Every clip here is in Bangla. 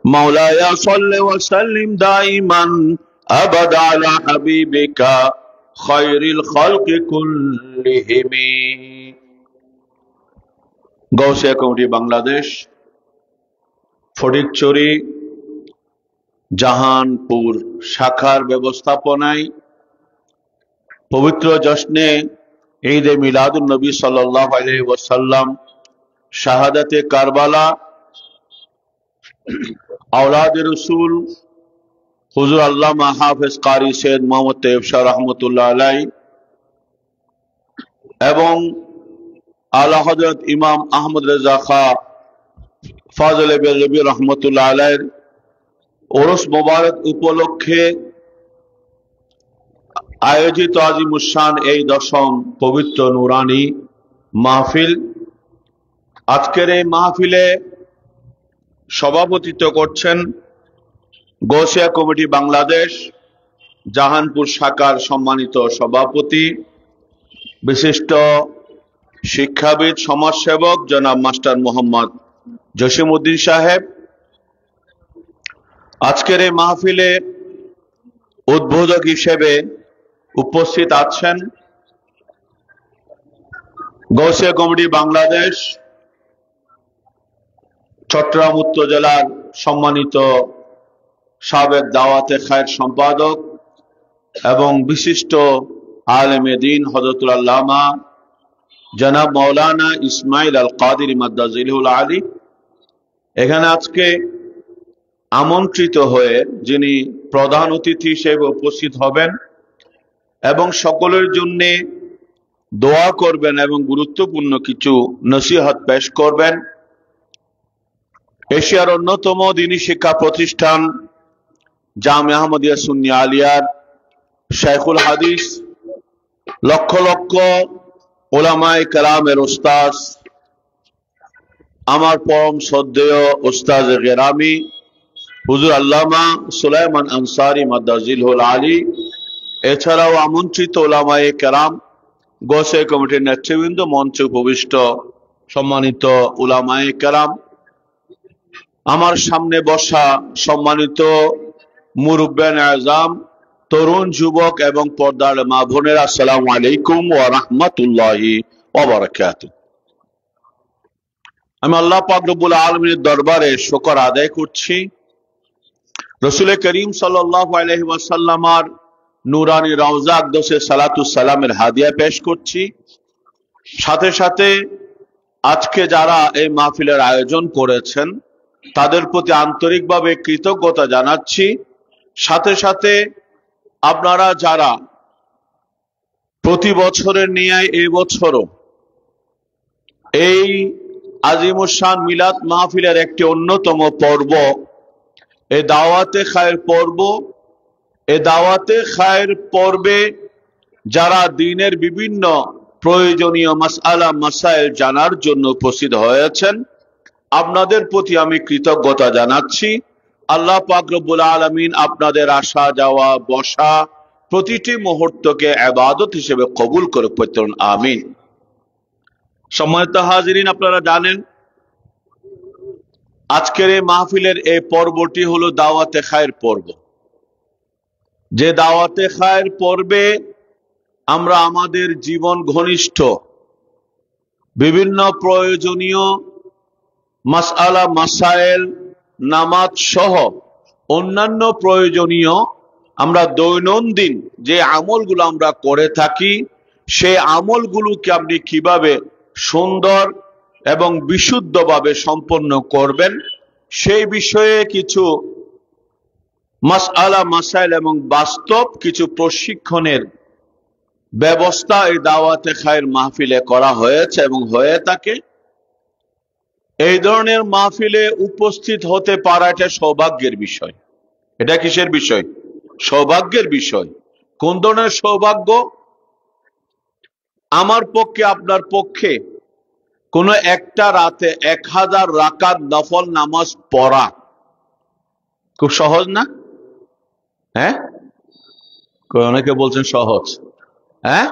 মাওলায়া সাল্লি ওয়া সাল্লিম দাইমান আবাদা আলা হাবিবিকা খায়রিল খালকি কুল্লিহিম। গৌসিয়া কমিটি বাংলাদেশ, ফটিকছড়ি জাহানপুর শাখার ব্যবস্থাপনায় পবিত্র জশ্নে ঈদে মিলাদুন নবী সাল্লাল্লাহু আলাইহি ওয়াসাল্লাম, শাহাদাতে কারবালা, আওলাদে রসুল হুজুর আল্লামা হাফেজ কারি সৈয়দ মোহাম্মদ তৈয়ব শাহ রহমতুল্লাহ আলাই এবং আলা হযরত ইমাম আহমদ রেজা খাঁ ফাজলে বেলবি রহমতুল্লাহ আলাইয়ের ওরস মোবারক উপলক্ষে আয়োজিত আজিমুশান এই দশম পবিত্র নুরানি মাহফিল। আজকের এই মাহফিলে সভাপতিত্ব করছেন গৌসিয়া কমিটি বাংলাদেশ জাহানপুর শাখার সম্মানিত সভাপতি, বিশিষ্ট শিক্ষাবিদ, সমাজসেবক জনাব মাস্টার মোহাম্মদ জসিমউদ্দিন সাহেব। আজকের এই মাহফিলে উদ্বোধক হিসেবে উপস্থিত আছেন গৌসিয়া কমিটি বাংলাদেশ চট্টগ্রাম উত্তর জেলার সম্মানিত সাবেক দাওয়াতে খায়ের সম্পাদক এবং বিশিষ্ট আলেমে দ্বীন হযরতুল আল্লামা জনাব মাওলানা ইসমাইল আল কাদেরী মাদ্দাজিলহুল আলী। এখানে আজকে আমন্ত্রিত হয়ে যিনি প্রধান অতিথি হিসেবে উপস্থিত হবেন এবং সকলের জন্য দোয়া করবেন এবং গুরুত্বপূর্ণ কিছু নসিহত পেশ করবেন, এশিয়ার অন্যতম দ্বীনী শিক্ষা প্রতিষ্ঠান জামিয়া আহমদিয়া সুন্নিয়া আলিয়ার শাইখুল হাদিস, লক্ষ লক্ষ উলামায়ে কেরামের উস্তাদ, আমার পরম শ্রদ্ধেয় উস্তাদ গেরামি হুজুর আল্লামা সুলাইমান আনসারী মাদ্দাজিলহুল আলী, এছাড়াও আমন্ত্রিত উলামায়ে কেরাম, গৌসিয়া কমিটির নেতৃবৃন্দ, মঞ্চে উপবিষ্ট সম্মানিত উলামায়ে কেরাম, আমার সামনে বসা সম্মানিত মুরব্বিয়ান আযম, তরুণ যুবক এবং পর্দার মা বোনেরা, আসসালামু আলাইকুম ওয়া রাহমাতুল্লাহি ওয়া বারাকাতুহু। আমি আল্লাহ পাক রব্বুল আলামিনের দরবারে শুকর আদায় করছি, রাসূল করিম সাল্লাল্লাহু আলাইহি ওয়াসাল্লামের নূরানি রওজা আকদসে সালাতুস সালামের হাদিয়া পেশ করছি। সাথে সাথে আজকে যারা এই মাহফিলের আয়োজন করেছেন তাদের প্রতি আন্তরিকভাবে কৃতজ্ঞতা জানাচ্ছি। সাথে সাথে আপনারা যারা প্রতি বছরের ন্যায় এই বছরও এই আজিমুশান মিলাদ মাহফিলের একটি অন্যতম পর্ব এই দাওয়াতে খায়ের পর্ব, এই দাওয়াতে খায়ের পর্বে যারা দ্বীনের বিভিন্ন প্রয়োজনীয় মাসআলা মাসাইল জানার জন্য উপস্থিত হয়েছেন, আপনাদের প্রতি আমি কৃতজ্ঞতা জানাচ্ছি। আল্লাহ পাক রব্বুল আলামিন আপনাদের আসা যাওয়া বসা প্রতিটি মুহূর্তকে ইবাদত হিসেবে কবুল করে পড়ুন, আমিন। সম্মানিত হাজিরিন, আপনারা জানেন আজকের এই মাহফিলের এই পর্বটি হলো দাওয়াতে খায়ের পর্ব। যে দাওয়াতে খায়ের পর্বে আমরা আমাদের জীবন ঘনিষ্ঠ বিভিন্ন প্রয়োজনীয় মাসআলা মাসাইল, নামাজ সহ অন্যান্য প্রয়োজনীয় আমরা দৈনন্দিন যে আমলগুলো আমরা করে থাকি সেই আমলগুলোকে আপনি কিভাবে সুন্দর এবং বিশুদ্ধভাবে সম্পন্ন করবেন সেই বিষয়ে কিছু মাসআলা মাসাইল এবং বাস্তব কিছু প্রশিক্ষণের ব্যবস্থা এই দাওয়াতে খায়ের মাহফিলে করা হয়েছে এবং হয়ে থাকে। এই ধরনের মাহফিলে উপস্থিত হতে পারা এটা সৌভাগ্যের বিষয়। এটা কিসের বিষয়? সৌভাগ্যের বিষয়। কোন ধরনের সৌভাগ্য? আমার পক্ষে আপনার পক্ষে কোন একটা রাতে 1000 রাকাত নফল নামাজ পড়া খুব সহজ না? হ্যাঁ, অনেকে বলছেন সহজ। হ্যাঁ,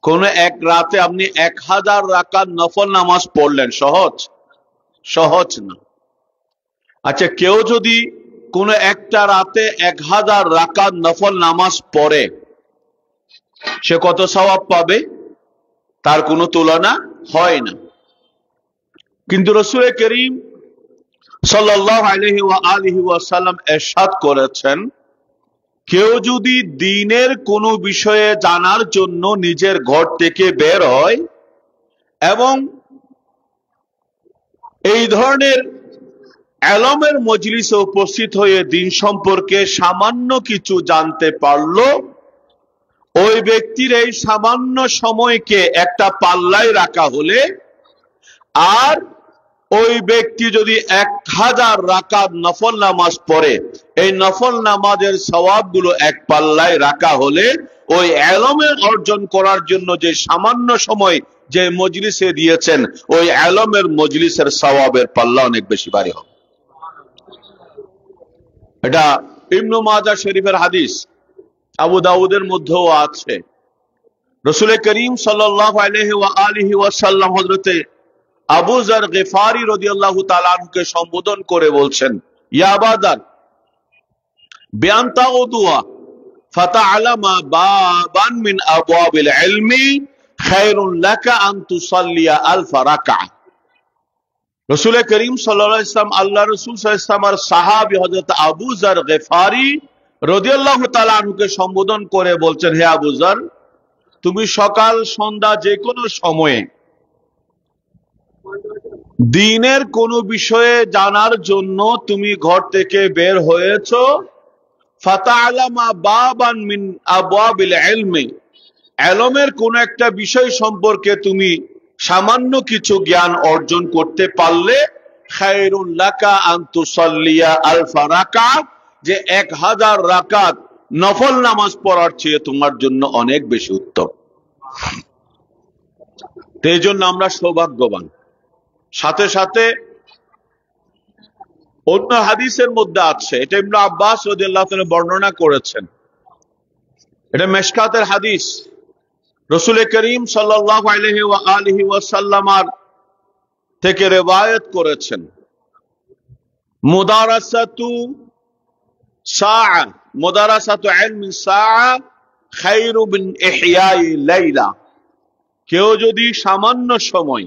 কোন এক রাতে আপনি 1000 রাকাত নফল নামাজ পড়লেন, সহজ? সহজ না। আচ্ছা, কেউ যদি কোনো একটা রাতে 1000 রাকাত নফল নামাজ পড়ে, সে কত সওয়াব পাবে? তার কোনো তুলনা হয় না। কিন্তু রাসূল করিম সাল্লাল্লাহু আলাইহি ওয়া আলিহি ওয়াসাল্লাম ইরশাদ করেছেন, কেউ যদি দ্বীনের কোনো বিষয়ে জানার জন্য নিজের ঘর থেকে বের হয় এবং এই ধরনের ইলমের মজলিসে উপস্থিত হয়ে দ্বীন সম্পর্কে সামান্য কিছু জানতে পারলো, ওই ব্যক্তির এই সামান্য সময়কে একটা পাল্লায় রাখা হলে, আর ওই ব্যক্তি যদি 1000 রাকাত নফল নামাজ পড়ে, এই নফল নামাজের সওয়াবগুলো এক পাল্লায় রাখা হলে, ওই ইলমের অর্জন করার জন্য যে সামান্য সময় যে মজলিসে দিয়েছেন, ওই ইলমের মজলিসের সওয়াবের পাল্লা অনেক বেশি ভারী হবে। এটা ইবনে মাজাহ শরীফের হাদিস, আবু দাউদের মধ্যেও আছে। রাসূল করিম সাল্লাল্লাহু আলাইহি ওয়া আলিহি ওয়াসাল্লাম হযরতে আবু যর গিফারি রাদিয়াল্লাহু তাআলা আনহুকে সম্বোধন করে বলছেন, ইয়া আবা যর, বিআনতা উদুয়া ফাতাআলামা বাবান মিন আবওয়াবিল ইলমি খায়রুন লাকা আন তুসাল্লিয়া আলফ রাকাত। রাসূল করিম সাল্লাল্লাহু আলাইহি ওয়াসাল্লাম, আল্লাহ রাসূল সাল্লাল্লাহু আলাইহি ওয়াসাল্লামের সাহাবী হযরত আবু যর গিফারি রাদিয়াল্লাহু তাআলা আনহুকে সম্বোধন করে বলছেন, হে আবু যর, তুমি সকাল সন্ধ্যা যে কোনো সময়ে দ্বীনের কোনো বিষয়ে জানার জন্য তুমি ঘর থেকে বের হয়েছো, ফাতাআলামা বাবান মিন আবওয়াবিল ইলমি, ইলমের কোন একটা বিষয় সম্পর্কে তুমি সামান্য কিছু জ্ঞান অর্জন করতে পারলে, খায়রুল লাকা আন তুসাল্লিয়া আলফ রাকাত, যে 1000 রাকাত নফল নামাজ পড়ার চেয়ে তোমার জন্য অনেক বেশি উত্তম। এই জন্য আমরা সৌভাগ্যবান। সাথে সাথে অন্য হাদিসের মধ্যে আছে, এটা ইবনে আব্বাস রাদিয়াল্লাহু তাআলা বর্ণনা করেছেন, এটা মিশকাতের হাদিস। রাসূল করিম সাল্লাল্লাহু আলাইহি ওয়া আলিহি ওয়াসাল্লাম থেকে riwayat করেছেন, মুদারাসাতু সাআ, মুদারাসাতু ইলমি সাআ খায়রু মিন ইহয়াই লাইলা। কেউ যদি সামান্য সময়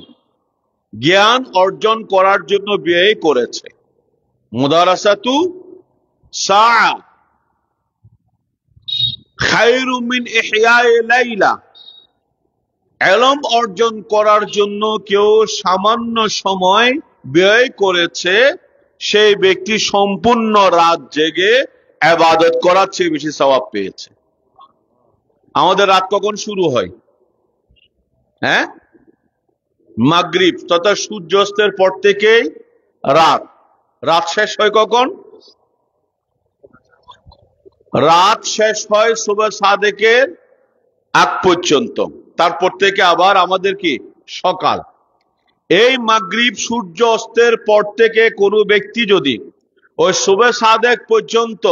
জ্ঞান অর্জন করার জন্য ব্যয় করেছে, মুদারাসাতু সাআ খায়রু মিন ইহয়াই লাইলা, ইলম অর্জন করার জন্য কেউ সামান্য সময় ব্যয় করেছে, সেই ব্যক্তি সম্পূর্ণ রাত জেগে ইবাদত করার চেয়ে বেশি সওয়াব পেয়েছে। আমাদের রাত কখন শুরু হয়? হ্যাঁ, মাগরিব তথা সূর্যাস্তের পর থেকেই রাত। রাত শেষ হয় কখন? রাত শেষ হয় সুবহ সাদেকের আগ পর্যন্ত, তারপর থেকে আবার আমাদের কি সকাল। এই মাগরিব সূর্য অস্তের পর থেকে কোনো ব্যক্তি যদি ওই সুবহ সাদেক পর্যন্ত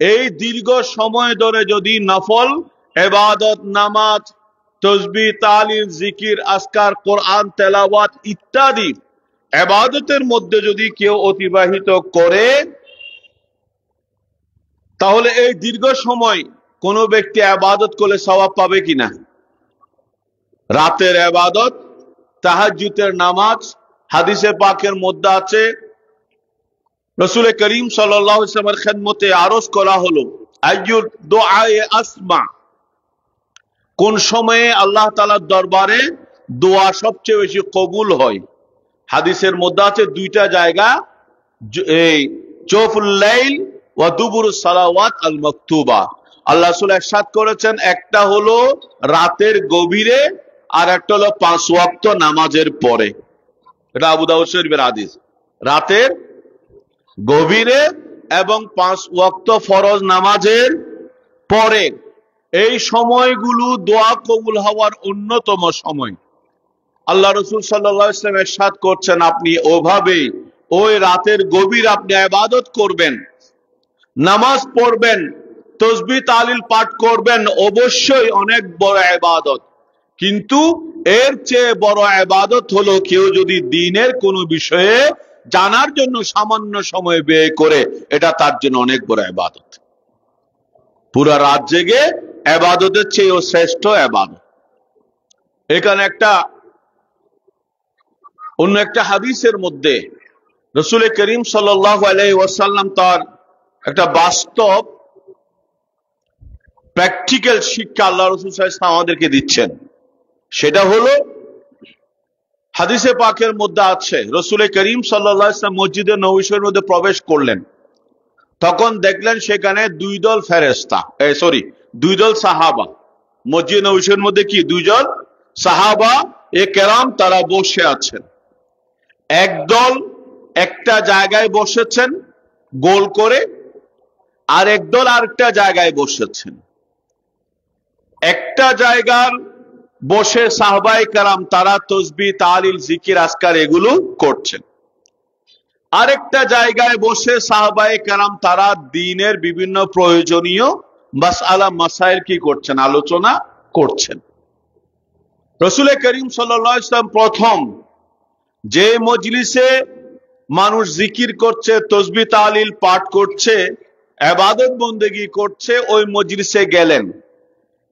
এই দীর্ঘ সময় ধরে যদি নফল ইবাদত, নামাজ, তাসবিহ, তাহলিল, জিকির, আজকার, কোরআন তেলাওয়াত ইত্যাদি ইবাদতের মধ্যে যদি কেউ অতিবাহিত করে, তাহলে এই দীর্ঘ সময় কোনো ব্যক্তি ইবাদত করলে সওয়াব পাবে কিনা? রাতের ইবাদত, তাহাজ্জুদের নামাজ, হাদিসে পাকের মধ্যে আছে, রাসূল করিম সাল্লাল্লাহু আলাইহি ওয়াসাল্লামের খেদমতে আরজ করা হলো, আইয়ুদ দুআয়ে আসমা, কোন সময়ে আল্লাহ তাআলার দরবারে দোয়া সবচেয়ে বেশি কবুল হয়। হাদিসের মধ্যে আছে দুইটা জায়গা, এই জওফুল লাইল ওয়া দুবুরুস সালাওয়াত আল মাকতুবা। আল্লাহ রাসূল ইরশাদ করেছেন, একটা হলো রাতের গভীরে, আর একটা হলো 5 ওয়াক্ত নামাজের পরে। এটা আবু দাউদ শরীফের হাদিস। রাতের গভীরে এবং 5 ওয়াক্ত ফরজ নামাজের পরে, এই সময়গুলো দোয়া কবুল হওয়ার অন্যতম সময়। আল্লাহ রাসূল সাল্লাল্লাহু আলাইহি ওয়াসাল্লাম ইরশাদ করছেন, আপনি ওভাবে ওই রাতের গভীর আপনি ইবাদত করবেন, নামাজ পড়বেন, তাসবিহ তাহলিল পাঠ করবেন, অবশ্যই অনেক বড় ইবাদত। কিন্তু এর চেয়ে বড় ইবাদত হলো কেউ যদি দ্বীনের কোনো বিষয়ে জানার জন্য সামান্য সময় ব্যয় করে, এটা তার জন্য অনেক বড় ইবাদত। পুরা রাত জেগে ইবাদতের চেয়েও শ্রেষ্ঠ ইবাদত। এখানে অন্য একটা হাদিসের মধ্যে রাসূল করিম সাল্লাল্লাহু আলাইহি ওয়াসাল্লাম তার একটা বাস্তব প্র্যাকটিক্যাল শিক্ষা আল্লাহ রাসূল সাল্লাল্লাহু আলাইহি ওয়াসাল্লাম আমাদেরকে দিচ্ছেন। সেটা হলো হাদিসে পাকের মধ্যে আছে, রাসূল করিম সাল্লাল্লাহু আলাইহি ওয়াসাল্লাম মসজিদে নববী শরীফের মধ্যে প্রবেশ করলেন। তখন দেখলেন সেখানে দুই দল সাহাবা। মসজিদ নববী শরীফের মধ্যে কি দুইজন সাহাবা কেরাম তারা বসে আছেন। একদল একটা জায়গায় বসেছেন গোল করে, আর একদল আরেকটা জায়গায় বসেছেন। একটা জায়গার বসে সাহাবায়ে কেরাম তারা তাসবিহ তাহলিল জিকির আজকার এগুলো করছেন। আরেকটা জায়গায় বসে সাহাবায়ে কেরাম তারা দ্বীনের বিভিন্ন প্রয়োজনীয় মাসআলা মাসাইল কি করছেন, আলোচনা করছেন। রাসূল করিম সাল্লাল্লাহু আলাইহি ওয়াসাল্লাম প্রথম যে মজলিসে মানুষ জিকির করছে, তাসবিহ তাহলিল পাঠ করছে, ইবাদত বন্দেগী করছে, ওই মজলিসে গেলেন।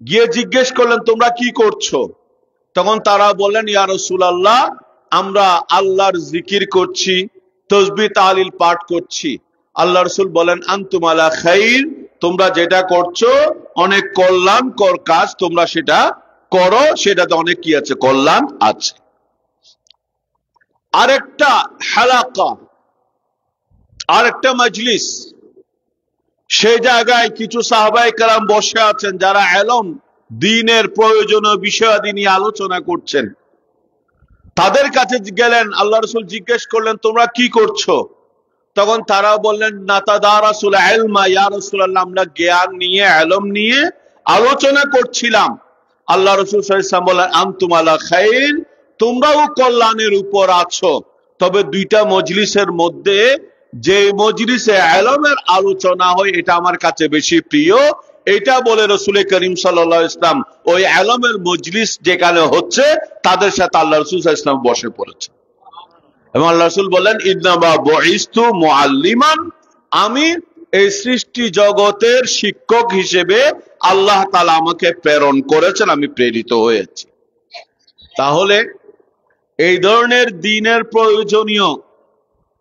গিয়ে জিজ্ঞেস করলেন তোমরা কি করছো? তখন তারা বললেন ইয়া রাসূলুল্লাহ, আমরা আল্লাহর জিকির করছি, তাসবিহ তাহলিল পাঠ করছি। আল্লাহ রাসূল বলেন আনতুম আলা খাইর, তোমরা যেটা করছো অনেক কল্যাণকর কাজ, তোমরা সেটা করো, সেটাতে অনেক কি আছে, কল্যাণ আছে। আরেকটা হালাকা, আরেকটা মজলিস, সেই জায়গায় কিছু সাহাবায়ে কেরাম বসে আছেন যারা ইলম দ্বীনের প্রয়োজনীয় বিষয়াদি নিয়ে আলোচনা করছেন। তাদের কাছে গেলেন, আল্লাহ রাসূল জিজ্ঞেস করলেন তোমরা কি করছো? তখন তারা বললেন নাতাদারাসুল ইলমা, ইয়া রাসূলুল্লাহ, আমরা জ্ঞান নিয়ে ইলম নিয়ে আলোচনা করছিলাম। আল্লাহ রাসূল সাল্লাল্লাহু আলাইহি ওয়াসাল্লাম বললেন আনতুম আলা খাইর, তোমরাও কল্যাণের উপর আছো। তবে দুইটা মজলিসের মধ্যে যে মজলিসে ইলমের আলোচনা হয় এটা আমার কাছে বেশি প্রিয়। এটা বলে রাসূল করিম সাল্লাল্লাহু আলাইহি ওয়াসাল্লাম ওই ইলমের মজলিস যেখানে হচ্ছে তাদের সাথে আল্লাহ রাসূল সাল্লাল্লাহু আলাইহি ওয়াসাল্লাম বসে পড়েছে। এবং আল্লাহ রাসূল বলেন ইন্নামা বুইস্তু মুআল্লিমান, আমি এই সৃষ্টি জগতের শিক্ষক হিসেবে আল্লাহ তাআলা আমাকে প্রেরণ করেছেন, আমি প্রেরিত হয়েছি। তাহলে এই ধরনের দ্বীনের প্রয়োজনীয়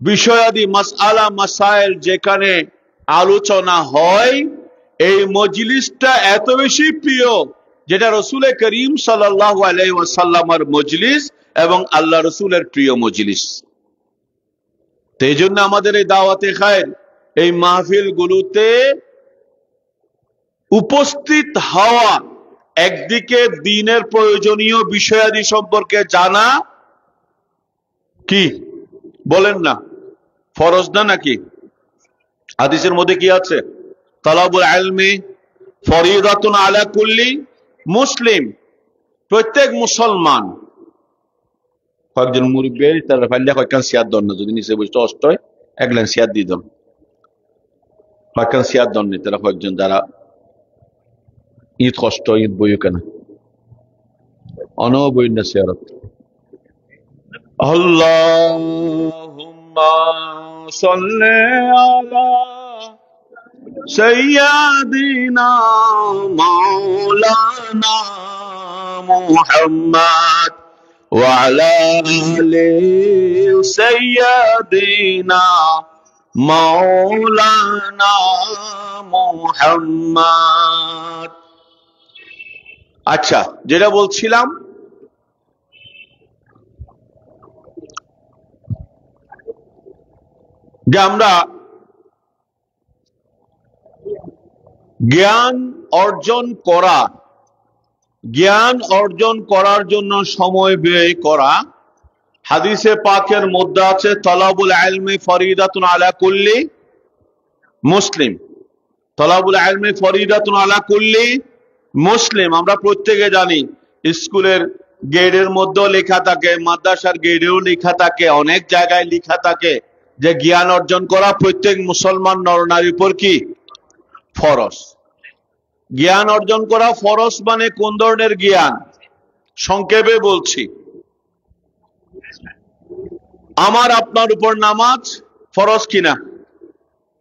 বিষয়াদি মাসআলা মাসাইল যেখানে আলোচনা হয়, এই মজলিসটা এত বেশি প্রিয় যেটা রাসূল করিম সাল্লাল্লাহু আলাইহি ওয়াসাল্লামের মজলিস এবং আল্লাহ রাসূলের প্রিয় মজলিস। তো এই জন্য আমাদের এই দাওয়াতে খায়ের, এই মাহফিল গুলোতে উপস্থিত হওয়া, একদিকে দ্বীনের প্রয়োজনীয় বিষয়াদি সম্পর্কে জানা কি বলেন না, ফরজ না নাকি? হাদিসের মধ্যে কি আছে? তালাবুল ইলমি ফরিদাতুন আলা কুল্লি মুসলিম, প্রত্যেক মুসলমান। কয়েকজন মুরব্বী তারা ফাইলে কয়েকখান সিয়াদ দন না, যদি নিচে বসে অষ্ট হয় একলেন সিয়াদ দিয়ে দেন, কয়েকখান সিয়াদ দন নেই তারা কয়েকজন যারা ঈদ কষ্ট ঈদ বইও কেন অনবই না সিয়ারত। আল্লাহুম্মা সাল্লি আলা সাইয়্যিদিনা মাওলানা মুহাম্মদ ওয়া আলা আলি সাইয়্যিদিনা মাওলানা মুহাম্মদ। আচ্ছা, যেটা বলছিলাম, যে আমরা জ্ঞান অর্জন করার জন্য সময় ব্যয় করা। হাদিসে পাকের মধ্যে আছে তালাবুল ইলমি ফরিদাতুন আলা কুল্লি মুসলিম, তালাবুল ইলমি ফরিদাতুন আলা কুল্লি মুসলিম। আমরা প্রত্যেকে জানি, স্কুলের গেটের মধ্যেও লেখা থাকে, মাদ্রাসার গেটেও লেখা থাকে, অনেক জায়গায় লেখা থাকে যে জ্ঞান অর্জন করা প্রত্যেক মুসলমান নরনারীর উপর কি ফরজ। জ্ঞান অর্জন করা ফরজ মানে কোন ধরনের জ্ঞান? সংক্ষেপে বলছি, আমার আপনার উপর নামাজ ফরজ কিনা?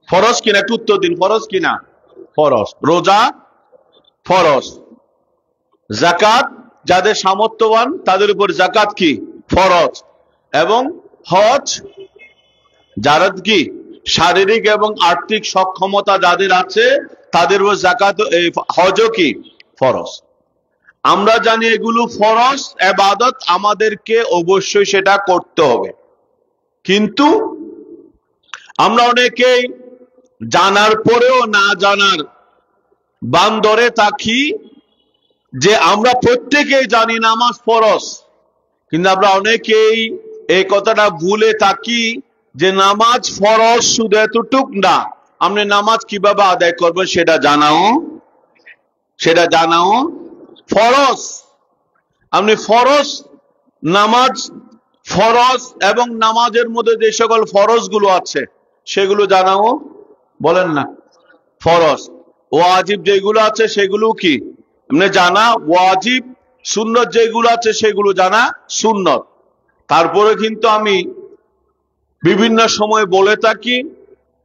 ফরজ কিনা? একটু উত্তর দিন, ফরজ কিনা? ফরজ। রোজা ফরজ। যাকাত যাদের সামর্থ্যবান তাদের উপর যাকাত কি? ফরজ। এবং হজ যারা কি শারীরিক এবং আর্থিক সক্ষমতা যাদের আছে তাদের উপর যাকাত, হজও কি? ফরজ। আমরা জানি এগুলো ফরজ ইবাদত, আমাদেরকে অবশ্যই সেটা করতে হবে। কিন্তু আমরা অনেকেই জানার পরেও না জানার বান্দরে থাকি, যে আমরা প্রত্যেকেই জানি নামাজ ফরজ, কিন্তু আমরা অনেকেই এই কথাটা ভুলে থাকি যে নামাজ ফরজ শুধু এতটুক না, আপনি নামাজ কিভাবে আদায় করবেন সেটা জানাও ফরজ। আপনি ফরজ নামাজ ফরজ এবং নামাজের মধ্যে যে সকল ফরজ গুলো আছে সেগুলো জানাও, বলেন না, ফরজ। ওয়াজিব যেগুলো আছে সেগুলো কি আপনি জানা ওয়াজিব, সুন্নত যেগুলো আছে সেগুলো জানা সুন্নত। তারপরে কিন্তু আমি বিভিন্ন সময় বলে থাকি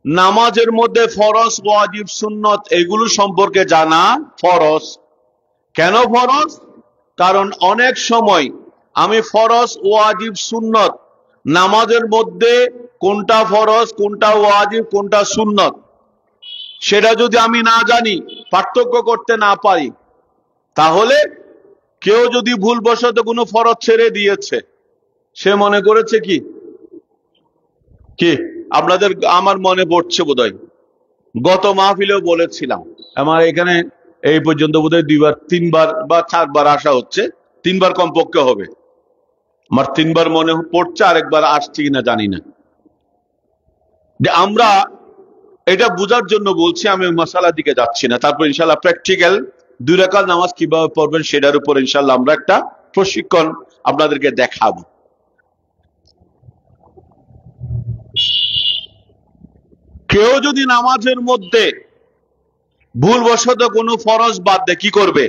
নামাজের মধ্যে ফরজ ওয়াজিব সুন্নত এগুলো সম্পর্কে জানা ফরজ। কেন ফরজ? কারণ অনেক সময় আমি ফরজ ওয়াজিব সুন্নত, নামাজের মধ্যে কোনটা ফরজ কোনটা ওয়াজিব কোনটা সুন্নত সেটা যদি আমি না জানি, পার্থক্য করতে না পারি, তাহলে কেউ যদি ভুলবশত কোনো ফরজ ছেড়ে দিয়েছে, সে মনে করেছে কি কি আপনাদের, আমার মনে পড়ছে বোধহয় গত মাহফিলেও বলেছিলাম, আমার এখানে এই পর্যন্ত বোধহয় 2বার 3বার বা 4বার আসা হচ্ছে, 3বার কমপক্ষে হবে, আমার 3বার মনে পড়ছে, আরেকবার আসছি কিনা জানি না। যে আমরা এটা বোঝার জন্য বলছি, আমি মশালা দিকে যাচ্ছি না। তারপর ইনশাল্লাহ প্র্যাকটিক্যাল 2 রাকাত নামাজ কিভাবে পড়বেন সেটার উপর ইনশাল্লাহ আমরা একটা প্রশিক্ষণ আপনাদেরকে দেখাবো। কেউ যদি নামাজের মধ্যে ভুলবশত কোনো ফরজ বাদ দেয় কি করবে?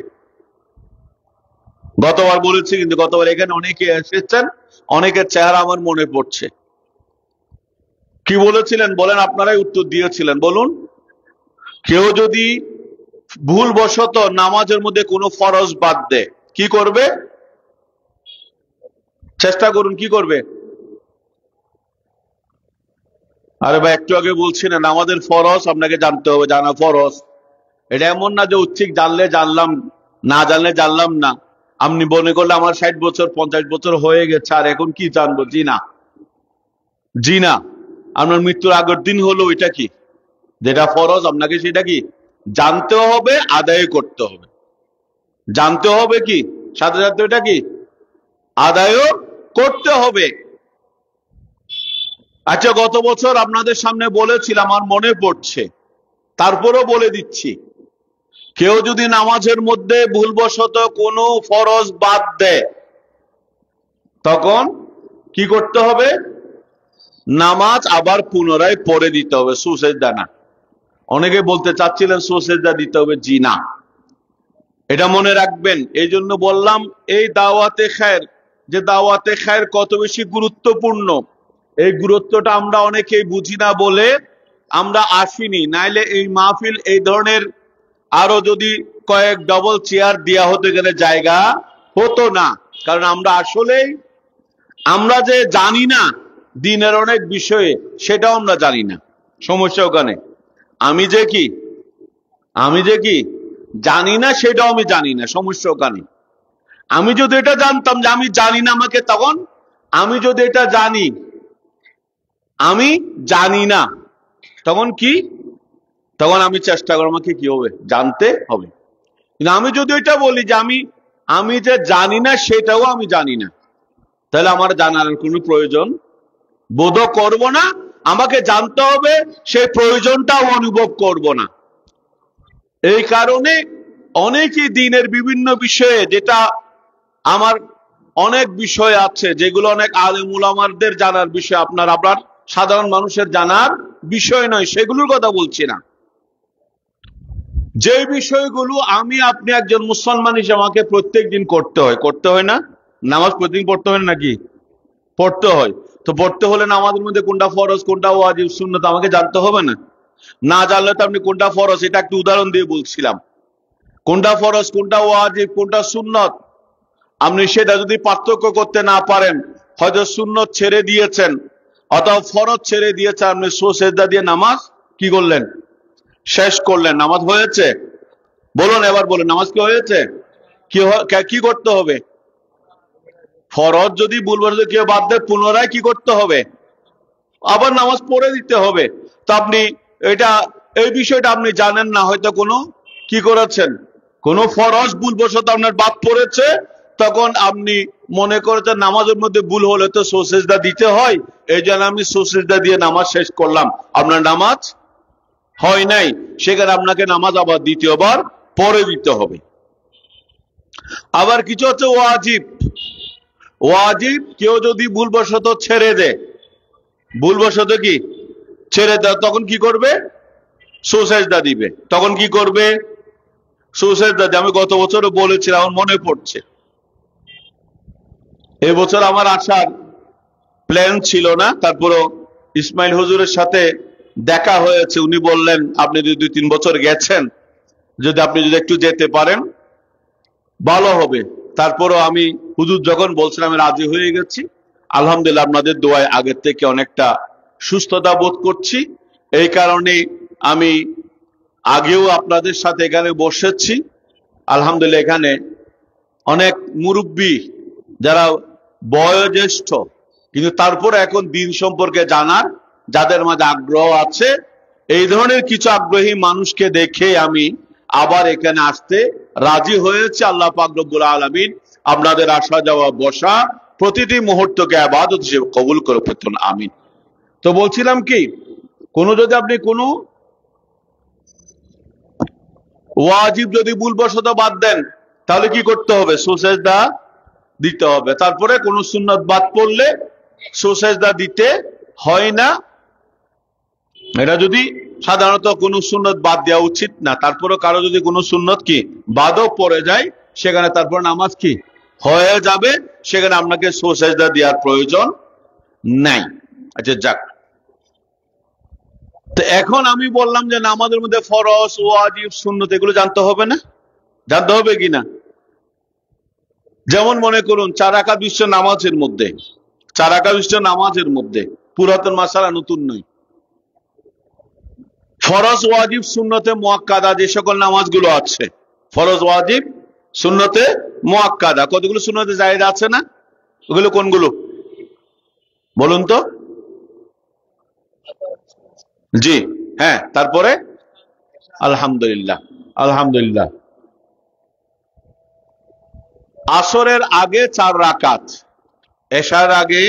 গতবার বলেছি, কিন্তু গতবার এখানে অনেকে এসেছেন, অনেকের চেহারা আমার মনে পড়ছে। কি বলেছিলেন বলেন? আপনারাই উত্তর দিয়েছিলেন, বলুন। কেউ যদি ভুলবশত নামাজের মধ্যে কোনো ফরজ বাদ দেয় কি করবে? চেষ্টা করুন, কি করবে? আরে ভাই, একটু আগে বলছি না আমাদের ফরজ আপনাকে জানতে হবে, জানা ফরজ। এটা এমন না যে ঐচ্ছিক জানলে জানলাম, না জানলে জানলাম না। আপনি মনে করলে আমার 60 বছর 50 বছর হয়ে গেছে আর এখন কি জানবো, জি না, জি না। আপনার মৃত্যুর আগের দিন হলো এটা কি যেটা ফরজ, আপনাকে সেটা কি জানতে হবে, আদায় করতে হবে। জানতে হবে কি সাথে সাথে এটা কি আদায়ও করতে হবে। আচ্ছা, গত বছর আপনাদের সামনে বলেছিলাম, আমার মনে পড়ছে, তারপরও বলে দিচ্ছি, কেউ যদি নামাজের মধ্যে ভুলবশত কোনো ফরজ বাদ দেয় তখন কি করতে হবে? নামাজ আবার পুনরায় পড়ে দিতে হবে, সুজদা না। অনেকে বলতে চাচ্ছিলেন সুজদা দিতে হবে, জি না। এটা মনে রাখবেন। এই জন্য বললাম এই দাওয়াতে খায়ের, যে দাওয়াতে খায়ের কত বেশি গুরুত্বপূর্ণ, এই গুরুত্বটা আমরা অনেকেই বুঝি না বলে আমরা আসিনি। নাইলে এই মাহফিল এই ধরনের আরো যদি কয়েক ডবল চেয়ার দেওয়া হতে গেলে জায়গা হতো না। কারণ আমরা আসলেই আমরা যে জানি না দিনের অনেক বিষয়ে, সেটাও আমরা জানি না। সমস্যা ওখানে আমি যে কি জানি না, সেটাও আমি জানি না। সমস্যা ওখানে আমি যদি এটা জানতাম যে আমি জানি না, আমাকে তখন আমি যদি এটা জানি আমি জানি না, তখন কি, তখন আমি চেষ্টা করব আমাকে কি হবে, জানতে হবে। কিন্তু আমি যদি এটা বলি যে আমি যে জানি না সেটাও আমি জানি না, তাহলে আমার জানার কোনো প্রয়োজন বোধ করব না। আমাকে জানতে হবে, সেই প্রয়োজনটাও অনুভব করব না। এই কারণে অনেকই দিনের বিভিন্ন বিষয়ে, যেটা আমার অনেক বিষয় আছে যেগুলো অনেক আলেম উলামাদের জানার বিষয়, আপনার সাধারণ মানুষের জানার বিষয় নয়, সেগুলোর কথা বলছি না। যে বিষয়গুলো আপনি একজন মুসলমান হিসেবে আমাকে প্রত্যেক দিন করতে হয় না? নামাজ প্রতিদিন পড়তে হয় নাকি? পড়তে হয়। তো পড়তে হলে নামাজের মধ্যে কোনটা ফরজ কোনটা ওয়াজিব সুন্নত আমাকে জানতে হবে না? না জানলে তো আপনি কোনটা ফরজ এটা একটু উদাহরণ দিয়ে বলছিলাম, কোনটা ফরজ কোনটা ওয়াজিব কোনটা সুন্নত আপনি সেটা যদি পার্থক্য করতে না পারেন, হয়তো সুন্নত ছেড়ে দিয়েছেন অথবা ফরজ ছেড়ে দিয়েছেন, আপনি সুজদা দিয়ে নামাজ কি করলেন? শেষ করলেন। নামাজ হয়েছে? বলুন, এবার বলুন, নামাজ কি হয়েছে? কি করতে হবে? ফরজ যদি ভুলবশত কেউ বাদ দেয় পুনরায় কি করতে হবে? আবার নামাজ পড়ে দিতে হবে। তো আপনি এই বিষয়টা আপনি জানেন না, হয়তো কোনো কি করেছেন, কোনো ফরজ ভুলবশত আপনার বাদ পড়েছে, তখন আপনি মনে করেছেন নামাজের মধ্যে ভুল হলে তো সুজদা দিতে হয়, এই জন্য আমি সুজদা দিয়ে নামাজ শেষ করলাম। আপনার নামাজ হয় নাই, সেখানে আপনাকে নামাজ আবার দ্বিতীয়বার পড়ে দিতে হবে। আবার কিছু হচ্ছে ওয়াজিব। ওয়াজিব কেউ যদি ভুলবশত ছেড়ে দেয়, ভুলবশত কি ছেড়ে দেয়, তখন কি করবে? সুজদা দিবে। তখন কি করবে? সুজদা দিয়ে। আমি গত বছরও বলেছিলাম, আমার মনে পড়ছে। এবছর আমার আসার প্ল্যান ছিল না, তারপরও ইসমাইল হুজুরের সাথে দেখা হয়েছে। উনি বললেন আপনি যদি 2-3 বছর গেছেন, আপনি যদি একটু যেতে পারেন ভালো হবে। তারপরও আমি হুজুর যখন বলছিলাম আমি রাজি হয়ে গেছি। আলহামদুলিল্লাহ আপনাদের দোয়ায় আগের থেকে অনেকটা সুস্থতা বোধ করছি। এই কারণে আমি আগেও আপনাদের সাথে এখানে বসেছি। আলহামদুলিল্লাহ এখানে অনেক মুরব্বী যারা বয়োজ্যেষ্ঠ, কিন্তু তারপরে এখন দিন সম্পর্কে জানার যাদের মাঝে আগ্রহ আছে, এই ধরনের কিছু আগ্রহী মানুষকে দেখে আমি আবার এখানে আসতে রাজি হয়েছে। আল্লাহ পাক রব্বুল আলামিন আপনাদের আসা যাওয়া বসা প্রতিটি মুহূর্তকে ইবাদত হিসেবে কবুল করে ফেলুন, আমিন। তো বলছিলাম কি, যদি আপনি কোনো ওয়াজিব যদি ভুলবশত বাদ দেন, তাহলে কি করতে হবে? সুজদা দিতে হবে। তারপরে কোন সুন্নত বাদ পড়লে সুজদা দিতে হয় না। এটা যদি সাধারণত কোন সুন্নত বাদ দেওয়া উচিত না, তারপরে কারো যদি কোনো সুন্নত কি বাদও পড়ে যায়, সেখানে তারপর নামাজ কি হয়ে যাবে, সেখানে আপনাকে সুজদা দেওয়ার প্রয়োজন নাই। আচ্ছা যাক, তো এখন আমি বললাম যে নামাজের মধ্যে ফরজ ওয়াজিব সুন্নত এগুলো জানতে হবে না? জানতে হবে কিনা? যেমন মনে করুন 4 রাকাত বিশিষ্ট নামাজের মধ্যে, 4 রাকাত বিশিষ্ট নামাজের মধ্যে পুরাতন মাসালা, নতুন নয়, ফরজ ওয়াজিব সুন্নতে মুআক্কাদা যে সকল নামাজগুলো আছে, ফরজ ওয়াজিব সুন্নতে মুআক্কাদা, কতগুলো সুন্নতে জায়েদ আছে না? ওগুলো কোনগুলো বলুন তো? জি হ্যাঁ, তারপরে আলহামদুলিল্লাহ, আলহামদুলিল্লাহ। আসরের আগে 4 রাকাত, এশার আগে,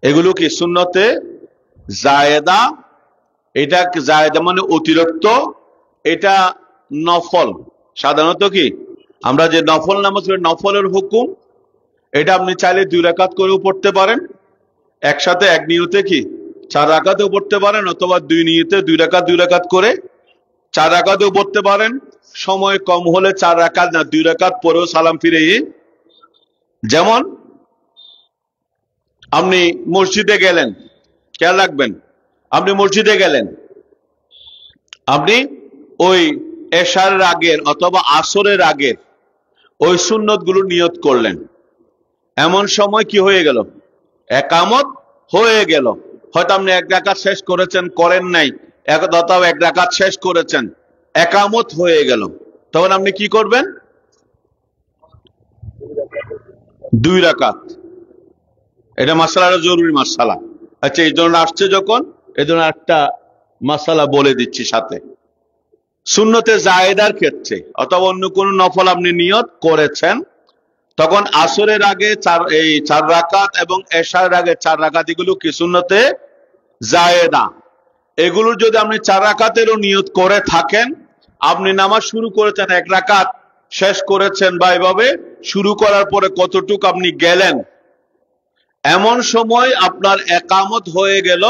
এগুলো কি সুন্নতে জায়েদা। এটা জায়েদা মানে অতিরিক্ত, এটা নফল। সাধারণত কি আমরা যে নফল নামাজ, নফলের হুকুম, এটা আপনি চাইলে 2 রাকাত করেও পড়তে পারেন, একসাথে এক নিয়তে কি 4 রাকাতেও পড়তে পারেন, অথবা 2 নিয়তে 2 রাকাত 2 রাকাত করে 4 রাকাতেও পড়তে পারেন। সময় কম হলে 4 রাকাত না 2 রাকাত পরেও সালাম ফিরে। যেমন আপনি মসজিদে গেলেন, খেয়াল রাখবেন, আপনি মসজিদে গেলেন, আপনি ওই এশার আগের অথবা আসরের আগের ওই সুন্নতগুলো নিয়ত করলেন, এমন সময় কি হয়ে গেল? একামত হয়ে গেল। হয়তো আপনি 1 রাকাত শেষ করেছেন, করেন নাই, অথবা 1 রাকাত শেষ করেছেন, একামত হয়ে গেল। তখন আপনি কি করবেন? 2 রাকাত। এটা মাসালাটা জরুরি মাসালা। আচ্ছা, এই জন্য আসছে যখন, এই জন্য একটা মাসালা বলে দিচ্ছি সাথে। সুন্নতে জায়েদার ক্ষেত্রে অথবা অন্য কোন নফল আপনি নিয়ত করেছেন, তখন আসরের আগে 4 রাকাত এবং এশার আগে 4 রাকাত, এগুলো কি সুন্নতে জায়েদা। এগুলো যদি আপনি 4 রাকাতেরও নিয়ত করে থাকেন, আপনি নামাজ শুরু করেছেন 1 রাকাত শেষ করেছেন, বা এভাবে শুরু করার পরে কতটুকু আপনি গেলেন, এমন সময় আপনার একামত হয়ে গেল,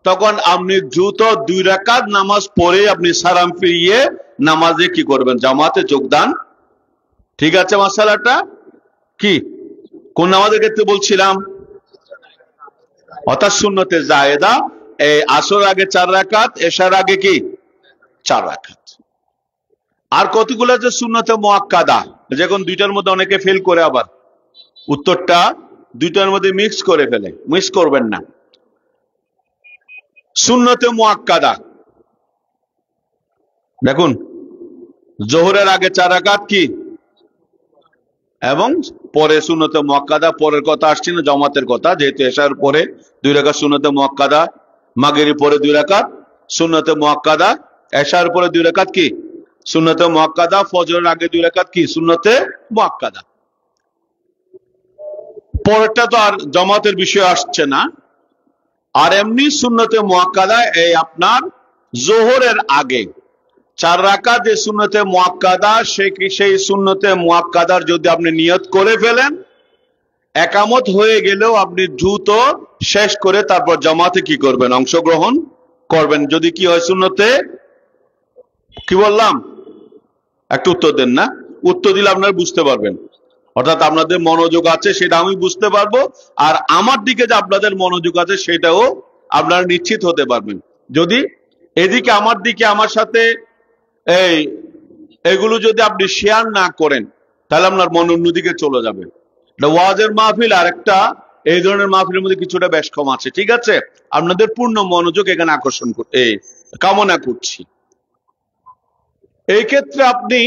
তখন আপনি দ্রুত 2 রাকাত নামাজ পড়ে আপনি সালাম ফিরিয়ে নামাজে কি করবেন? জামাতে যোগদান। ঠিক আছে? মাসালাটা কি কোন নামাজের ক্ষেত্রে বলছিলাম? অর্থাৎ সুন্নতে জায়েদা এই আসর আগে 4 রাকাত, এশার আগে কি 4 রাকাত। আর কতগুলো যে সুন্নতে মুআক্কাদা, যখন দুইটার মধ্যে অনেকে ফেল করে, আবার উত্তরটা দুইটার মধ্যে মিক্স করে ফেলে, মিক্স করবেন না। সুন্নতে মুআক্কাদা দেখুন, জোহরের আগে 4 রাকাত কি, এবং পরে সুন্নতে মুআক্কাদা, পরের কথা আসছে না, জামাতের কথা, যেহেতু এশার পরে 2 রাকাত সুন্নতে মুআক্কাদা, মাগরিব পরে 2 রাকাত সুন্নতে মুআক্কাদা, এশার পরে 2 রাকাত কি সুন্নতে মুআক্কাদা, ফজরের আগে 2 রাকাত কি সুন্নতে মুআক্কাদা। পরেরটা তো আর জামাতের বিষয় আসছে না। আর এমনি সুন্নতে মুআক্কাদা এই আপনার জোহরের আগে 4 রাকাত যে সুন্নতে মুআক্কাদা, সেই সুন্নতে মুআক্কাদার যদি আপনি নিয়ত করে ফেলেন, একামত হয়ে গেলেও আপনি দ্রুত শেষ করে তারপর জামাতে কি করবেন, অংশগ্রহণ করবেন। যদি কি হয় সুন্নতে, কি বললাম, একটু উত্তর দেন না, উত্তর দিলে আপনারা বুঝতে পারবেন। অর্থাৎ আপনাদের মনোযোগ আছে সেটা আমি বুঝতে পারবো, আর আমার দিকে যে আপনাদের মনোযোগ আছে সেটাও আপনারা নিশ্চিত হতে পারবেন। যদি এদিকে আমার দিকে আমার সাথে এগুলো যদি আপনি শেয়ার না করেন, তাহলে আপনার মন অন্যদিকে চলে যাবে। ওয়াজের মাহফিল আর একটা এই ধরনের মাহফিলের মধ্যে কিছুটা বেশ কম আছে। ঠিক আছে, আপনাদের পূর্ণ মনোযোগ এখানে আকর্ষণ কামনা করছি। এই ক্ষেত্রে আপনি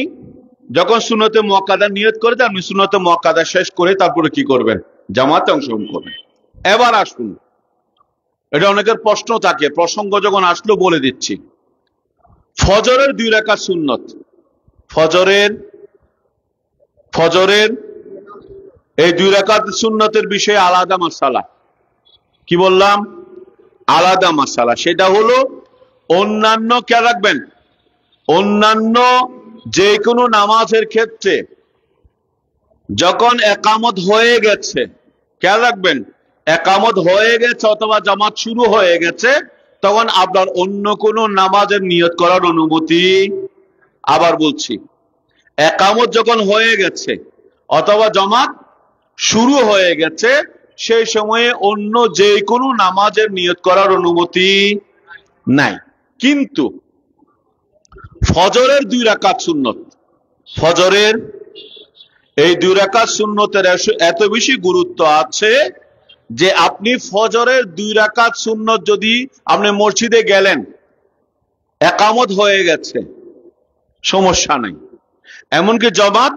যখন সুন্নতে মুআক্কাদা নিয়ত করে, আপনি সুন্নতে মুআক্কাদা শেষ করে তারপরে কি করবেন, জামাতে অংশগ্রহণ করবেন। এবার আসুন, এটা অনেকের প্রশ্ন থাকে, প্রসঙ্গ যখন আসলো বলে দিচ্ছি। ফজরের 2 রাকাত সুন্নত, ফজরের এই 2 রাকাত সুন্নতের বিষয়ে আলাদা মাসালা। কি বললাম, আলাদা মাসালা। সেটা হলো অন্যান্য, কে রাখবেন, অন্যান্য যে কোনো নামাজের ক্ষেত্রে যখন একামত হয়ে গেছে, খেয়াল রাখবেন, একামত হয়ে গেছে অথবা জামাত শুরু হয়ে গেছে, তখন আপনার অন্য কোনো নামাজের নিয়ত করার অনুমতি। আবার বলছি, একামত যখন হয়ে গেছে অথবা জামাত শুরু হয়ে গেছে, সেই সময়ে অন্য যে কোনো নামাজের নিয়ত করার অনুমতি নাই। কিন্তু ফজরের 2 রাকাত সুন্নত, ফজরের এই 2 রাকাত সুন্নতের এত বেশি গুরুত্ব আছে যে আপনি ফজরের 2 রাকাত সুন্নত যদি আপনি মসজিদে গেলেন, একামত হয়ে গেছে, সমস্যা নাই। এমনকি জামাত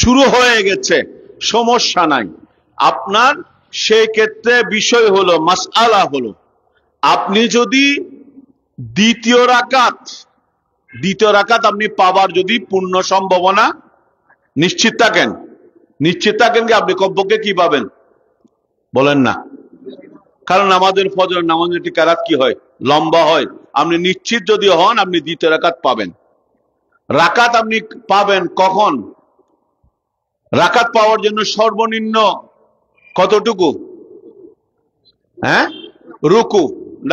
শুরু হয়ে গেছে, সমস্যা নাই। আপনার সেই ক্ষেত্রে বিষয় হলো, মাসআলা হলো, আপনি যদি দ্বিতীয় রাকাত আপনি পাবার যদি পূর্ণ সম্ভাবনা নিশ্চিত থাকেন কি আপনি কমপক্ষে কি পাবেন, বলেন না? কারণ আমাদের ফজর নামাজের একটি কেরাত কি হয়, লম্বা হয়। আপনি নিশ্চিত যদি হন আপনি দ্বিতীয় রাকাত পাবেন। রাকাত আপনি পাবেন কখন? রাকাত পাওয়ার জন্য সর্বনিম্ন কতটুকু? রুকু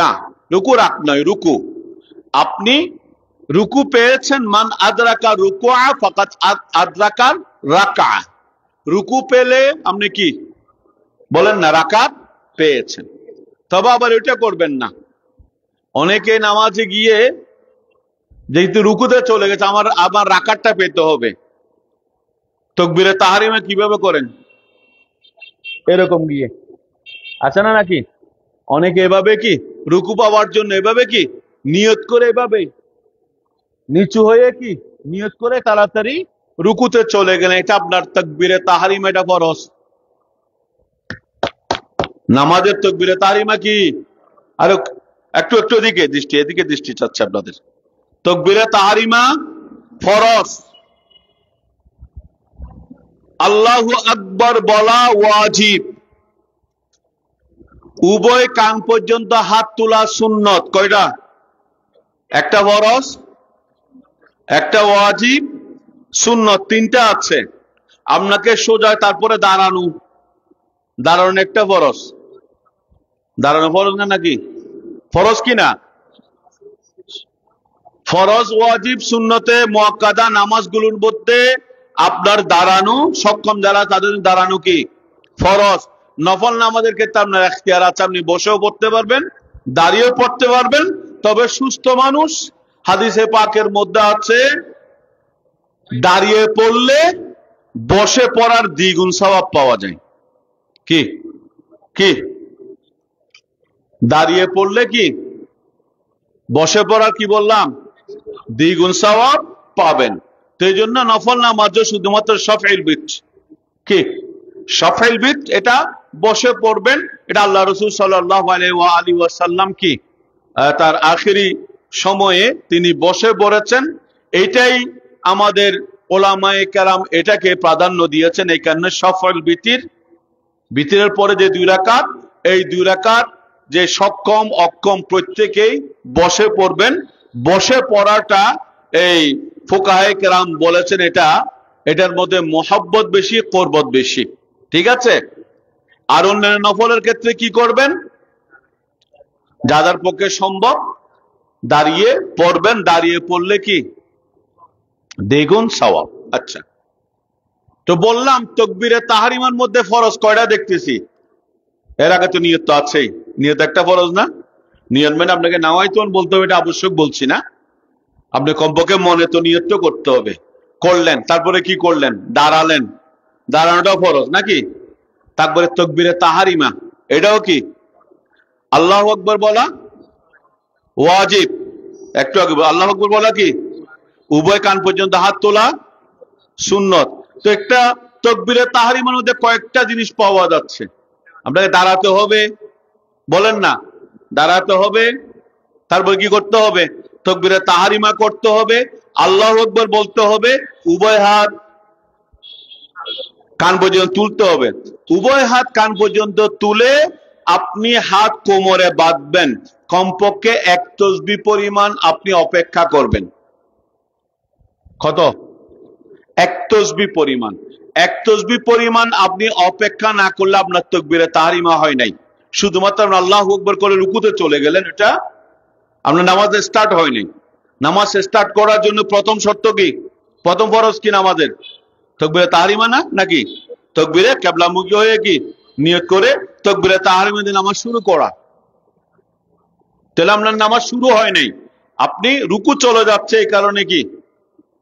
না, রুকু রাখ নয়, রুকু। আপনি রুকু পেয়েছেন, মান আদরাকা রুকুআ ফাকাত আদরাকার রাকা। রুকু পেলে আপনি কি বলেন না, রাকাত পেয়েছেন। তবে আবার এটা করবেন না, অনেকে নামাজে গিয়ে যেহেতু রুকুতে চলে গেছে, আমার রাকাতটা পেতে হবে, তাকবীরে তাহরিমা কিভাবে করেন, এরকম গিয়ে আছে না নাকি? অনেকে এভাবে কি রুকু পাওয়ার জন্য এভাবে কি নিয়ত করে, এভাবে নিচু হয়ে কি নিয়ত করে তাড়াতাড়ি রুকুতে চলে গেলেন। এটা আপনার তাকবীরে তাহরিমা, এটা ফরজ। নামাজের তাকবীরে তাহরিমা কি, আর একটু এদিকে দৃষ্টি চাচ্ছে আপনাদের। তাকবীরে তাহরিমা ফরজ, আল্লাহু আকবার বলা ওয়াজিব, উভয় কান পর্যন্ত হাত তোলা সুন্নত। কয়টা? একটা ফরজ, একটা ওয়াজিব, সুন্নত, 3টা আছে। আপনাকে সোজা তারপরে দাঁড়ানো একটা ফরজ। দাঁড়ানো ফরজ না নাকি? ফরজ কি না? ফরজ, ওয়াজিব, সুন্নতে মুআক্কাদা নামাজগুলোর মধ্যে আপনার দাঁড়ানো, সক্ষম যারা তাদের দাঁড়ানো কি ফরজ। নফল নামাজের ক্ষেত্রে আপনার এখতিয়ার আছে, আপনি বসেও পড়তে পারবেন, দাঁড়িয়েও পড়তে পারবেন। তবে সুস্থ মানুষ, হাদিসে পাকের মধ্যে আছে দাঁড়িয়ে পড়লে বসে পড়ার দ্বিগুণ সওয়াব পাওয়া যায়। কি কি দাঁড়িয়ে পড়লে কি বসে পড়ার কি বললাম দ্বিগুণ সওয়াব পাবেন। তো এই জন্য নফল নামাজ শুধুমাত্র শাফঈল বিত, কি শাফঈল বিত, এটা বসে পড়বেন। এটা আল্লাহ রাসূল সাল্লাল্লাহু আলাইহি ওয়াসাল্লাম কি তার আখেরি সময়ে তিনি বসে পড়েছেন। এইটাই আমাদের ওলামায়ে কেরাম এটাকে প্রাধান্য দিয়েছেন। এই কারণে শাফঈল বিতিরের পরে যে 2 রাকাত, এই 2 রাকাত যে সক্ষম অক্ষম প্রত্যেকেই বসে পড়বেন। বসে পড়াটা এই ফুকাহায়ে কেরাম বলেছেন এটার মধ্যে মহব্বত বেশি, কুরবত বেশি। ঠিক আছে। আর অন্যান্য নফলের ক্ষেত্রে কি করবেন, যাদের পক্ষে সম্ভব দাঁড়িয়ে পড়বেন, দাঁড়িয়ে পড়লে কি দ্বিগুণ সওয়াব। আচ্ছা, তো বললাম তাকবীরে তাহরিমার মধ্যে ফরজ কয়টা দেখতেছি? এর আগে তো নিয়ত তো আছেই। নিয়ত একটা ফরজ না? নিয়ত মানে আপনাকে নাওয়াইতুন বলতে হবে, এটা আবশ্যক বলছি না। আপনি কমপক্ষে মনে তো নিয়ত করতে হবে। করলেন, তারপরে কি করলেন? দাঁড়ালেন, দাঁড়ানোটাও ফরজ নাকি? তারপরে তাকবীরে তাহরিমা, এটাও কি আল্লাহু আকবার বলা ওয়াজিব। একটু আগে আল্লাহু আকবার বলা কি উভয় কান পর্যন্ত হাত তোলা সুন্নত। তো একটা তাকবীরে তাহরিমার মধ্যে কয়েকটা জিনিস পাওয়া যাচ্ছে। আপনাকে দাঁড়াতে হবে, বলেন না, দাঁড়াতে হবে, তারপর কি করতে হবে? তাকবীরে তাহরিমা করতে হবে, আল্লাহু আকবার বলতে হবে, উভয় হাত কান পর্যন্ত তুলতে হবে। উভয় হাত কান পর্যন্ত তুলে আপনি হাত কোমরে বাঁধবেন। কমপক্ষে 1 তাসবিহ পরিমাণ আপনি অপেক্ষা করবেন। কত? 1 তাসবিহ পরিমাণ। 1 তাসবিহ পরিমাণ আপনি অপেক্ষা না করলে আপনার তাকবীরে তাহরিমা হয় নাই। শুধুমাত্র আপনি আল্লাহু আকবার করে রুকুতে চলে গেলেন, এটা আপনার নামাজ স্টার্ট হয়নি। নামাজ স্টার্ট করার জন্য প্রথম শর্ত কি, প্রথম ফরজ কি নামাজের? তাকবীরে তাহরিমা না নাকি? তাকবীরে কিবলামুখী হয়ে কি নিয়ত করে তাকবীরে তাহরিমা দিয়ে নামাজ শুরু করা। তাহলে আপনার নামাজ শুরু হয় নাই, আপনি রুকু চলে যাচ্ছে। এই কারণে কি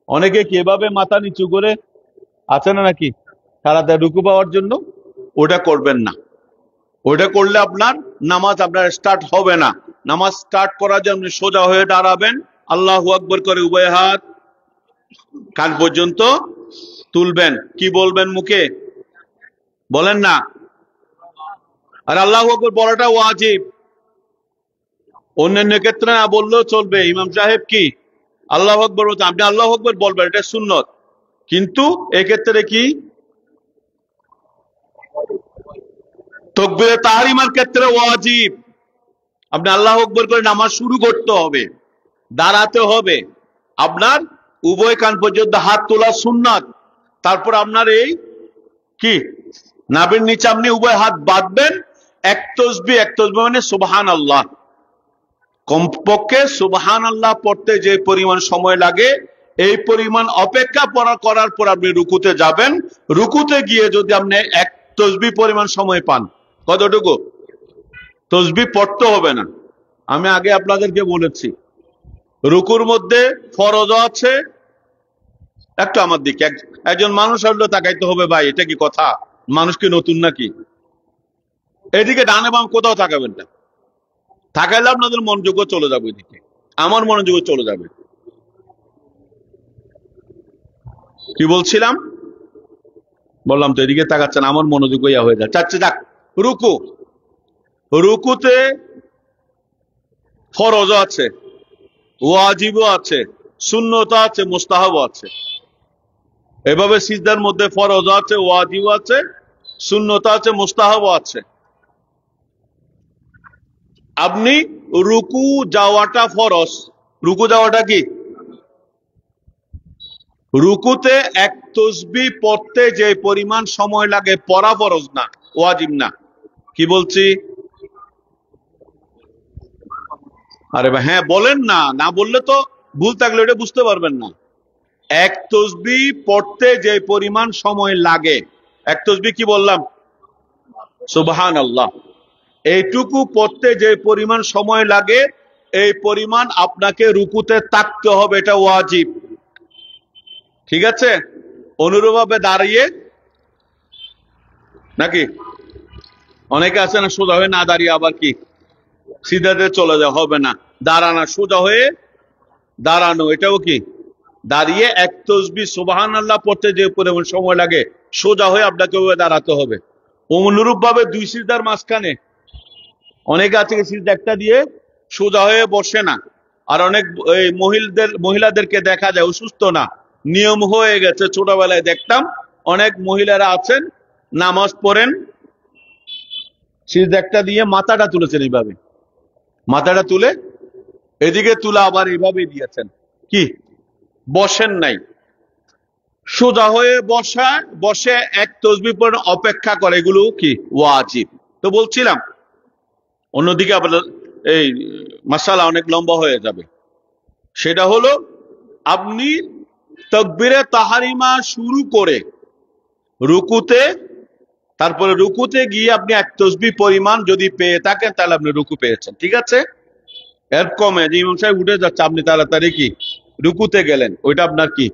অনেকে কি এভাবে মাথা নিচু করে আছে না নাকি তাড়াতাড়ি রুকু পাওয়ার জন্য? ওটা করবেন না। ওটা করলে আপনার নামাজ আপনার স্টার্ট হবে না। নামাজ স্টার্ট করার জন্য সোজা হয়ে দাঁড়াবেন, আল্লাহু আকবার করে উভয় হাত কান পর্যন্ত তুলবেন। কি বলবেন মুখে? বলেন না। আর আল্লাহু আকবার বলাটা ওয়াজিব, অন্যান্য ক্ষেত্রে না বললেও চলবে। ইমাম সাহেব কি আল্লাহু আকবার বলতে, আপনি আল্লাহু আকবার বলবেন, এটা সুন্নত। কিন্তু এক্ষেত্রে কি তাকবীরে তাহরিমার ক্ষেত্রে ওয়াজিব, আপনি আল্লাহু আকবার করে নামাজ শুরু করতে হবে, দাঁড়াতে হবে, আপনার উভয় কান পর্যন্ত হাত তোলা সুন্নাত। তারপর আপনার এই কি নাভির নিচে আপনি উভয় হাত বাঁধবেন। 1 তাসবিহ, 1 তাসবিহ মানে সুবহানাল্লাহ। কমপক্ষে সুবহানাল্লাহ পড়তে যে পরিমাণ সময় লাগে, এই পরিমাণ অপেক্ষা করার পর আপনি রুকুতে যাবেন। রুকুতে গিয়ে যদি আপনি 1 তাসবিহ পরিমাণ সময় পান, কতটুকু? তাসবিহ পড়তে হবে না। আমি আগে আপনাদেরকে বলেছি রুকুর মধ্যে ফরজ আছে। একটু আমার দিকে একজন মানুষ আসলে তাকাইতে হবে। ভাই এটা কি কথা? মানুষ কি নতুন নাকি? এদিকে ডানে বাম কোথাও তাকাবেন না। তাকাইলে আপনাদের মনোযোগ চলে যাবে এদিকে, আমার মনোযোগ চলে যাবে। কি বলছিলাম? বললাম তো এদিকে তাকাচ্ছেন, আমার মনোযোগ ইয়া হয়ে যায়। চাচ্ছে যাক, রুকু, রুকুতে ফরজ আছে, ওয়াজিবও আছে, সুন্নত আছে, মুস্তাহাব আছে। এভাবে সিজদার মধ্যে ফরজ আছে, ওয়াজিব আছে, সুন্নত আছে, মুস্তাহাব আছে। আপনি রুকু যাওয়াটা ফরজ। রুকু যাওয়াটা কি? রুকুতে 1 তাসবিহ পড়তে যে পরিমাণ সময় লাগে পড়া ফরজ না, ওয়াজিব না। কি বলছি? আরে ভাই হ্যাঁ বলেন না, না বললে তো ভুল থাকলে এটা বুঝতে পারবেন না। 1 তাসবিহ পড়তে যে পরিমাণ সময় লাগে, 1 তাসবিহ কি বললাম? সুবহানাল্লাহ। এইটুকু পড়তে যে পরিমাণ সময় লাগে এই পরিমাণ আপনাকে রুকুতে থাকতে হবে, এটা ওয়াজিব। ঠিক আছে? অনুরূপভাবে দাঁড়িয়ে নাকি অনেকে আছে না সোজা হয়ে না দাঁড়িয়ে আবার কি সিধাতে চলে যাওয়া হবে না, দাঁড়ানো, সোজা হয়ে দাঁড়ানো, এটাও কি দাঁড়িয়ে এক তাসবিহ সুবহানাল্লাহ পড়তে যে পরিমাণ সময় লাগে সোজা হয়ে আপনাকে দাঁড়াতে হবে। অনুরূপ ভাবে দুই সিজদার মাঝখানে অনেকে আছে সিজদা একটা দিয়ে সোজা হয়ে বসে না, আর অনেক এই মহিলাদেরকে দেখা যায় অসুস্থ না, নিয়ম হয়ে গেছে। ছোটবেলায় দেখতাম অনেক মহিলারা আছেন নামাজ পড়েন সিজদা একটা দিয়ে মাথাটা তুলেছেন, এইভাবে মাথাটা তুলে এদিকে তুলে আবার এইভাবে দিয়েছেন, কি বসেন নাই, সোজা হয়ে বসে এক তাসবিহ পড়ে অপেক্ষা করে, এগুলো কি ওয়াজিব। তো বলছিলাম অন্যদিকে আপনার এই মাসালা অনেক লম্বা হয়ে যাবে। সেটা হলো আপনি তাকবীরে তাহরিমা শুরু করে রুকুতে, তারপরে রুকুতে গিয়ে আপনি এক তাসবিহ পরিমাণ যদি পেয়ে থাকেন তাহলে আপনি রুকু পেয়েছেন, ঠিক আছে? এর কমে যে ইমাম সাহেব উঠে যাচ্ছে আপনি তাড়াতাড়ি কি রুকুতে গেলেন, ওইটা আপনার কি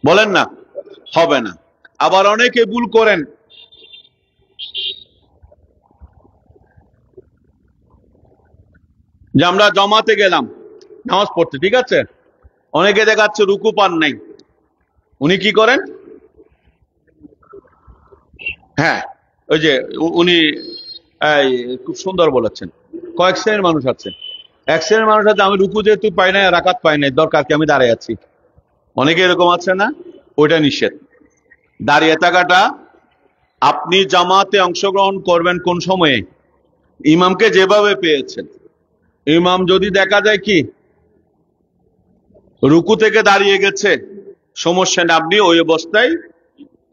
বলেন না, হবে না। আবার অনেকে ভুল করেন, যে আমরা জমাতে গেলাম নামাজ পড়তে, ঠিক আছে, অনেকে দেখাচ্ছে রুকু পান নাই, উনি কি করেন, হ্যাঁ ওই যে উনি খুব সুন্দর বলেছেন, কয়েক শ্রেণীর মানুষ আছে, এক শ্রেণীর মানুষ আছে আমি রুকু যেহেতু পাই নাই রাকাত পাই নাই দরকার কি আমি দাঁড়িয়ে আছি, অনেকে এরকম আছে না, ওইটা নিষেধ। দাঁড়িয়ে থাকাটা, আপনি জামাতে অংশগ্রহণ করবেন কোন সময়ে, ইমামকে যেভাবে পেয়েছেন, ইমাম যদি দেখা যায় কি রুকু থেকে দাঁড়িয়ে গেছে সমস্যা না, আপনি ওই অবস্থায়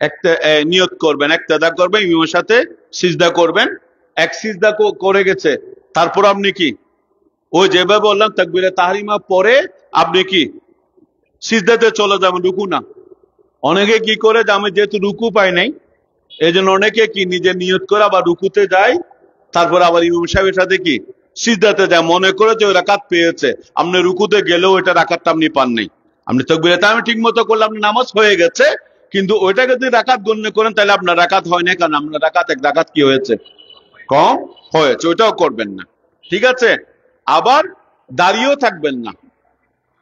একটা নিয়ত করবেন, ইক্তেদা করবেন, ইমামের সাথে সিজদা করবেন, এক সিজদা করে গেছে তারপর আপনি কি ওই যেভাবে বললাম তাকবীরে তাহরিমা পরে আপনি কি সিজদাতে চলে যাবেন, রুকু না। অনেকে কি করে যে আমি যেহেতু রুকু পাই নাই এই জন্য অনেকে কি নিজে নিয়ত করে আবার রুকুতে যায়, তারপর আবার ইমাম সাহেবের সাথে কি সিজদাতে যায়, মনে করে যে ওই রাকাত পেয়েছে, আপনি রুকুতে গেলেও ওইটা রাকাতটা আপনি পান নাই। আপনি তাকবীরে তাহরিমা ঠিক মতো করলে আপনি নামাজ হয়ে গেছে, কিন্তু ওইটাকে যদি রাকাত গণ্য করেন তাহলে আপনার রাকাত হয় না, কারণ আপনার রাকাত এক রাকাত কি হয়েছে, কম হয়েছে, ওইটাও করবেন না, ঠিক আছে? আবার দাঁড়িয়েও থাকবেন না,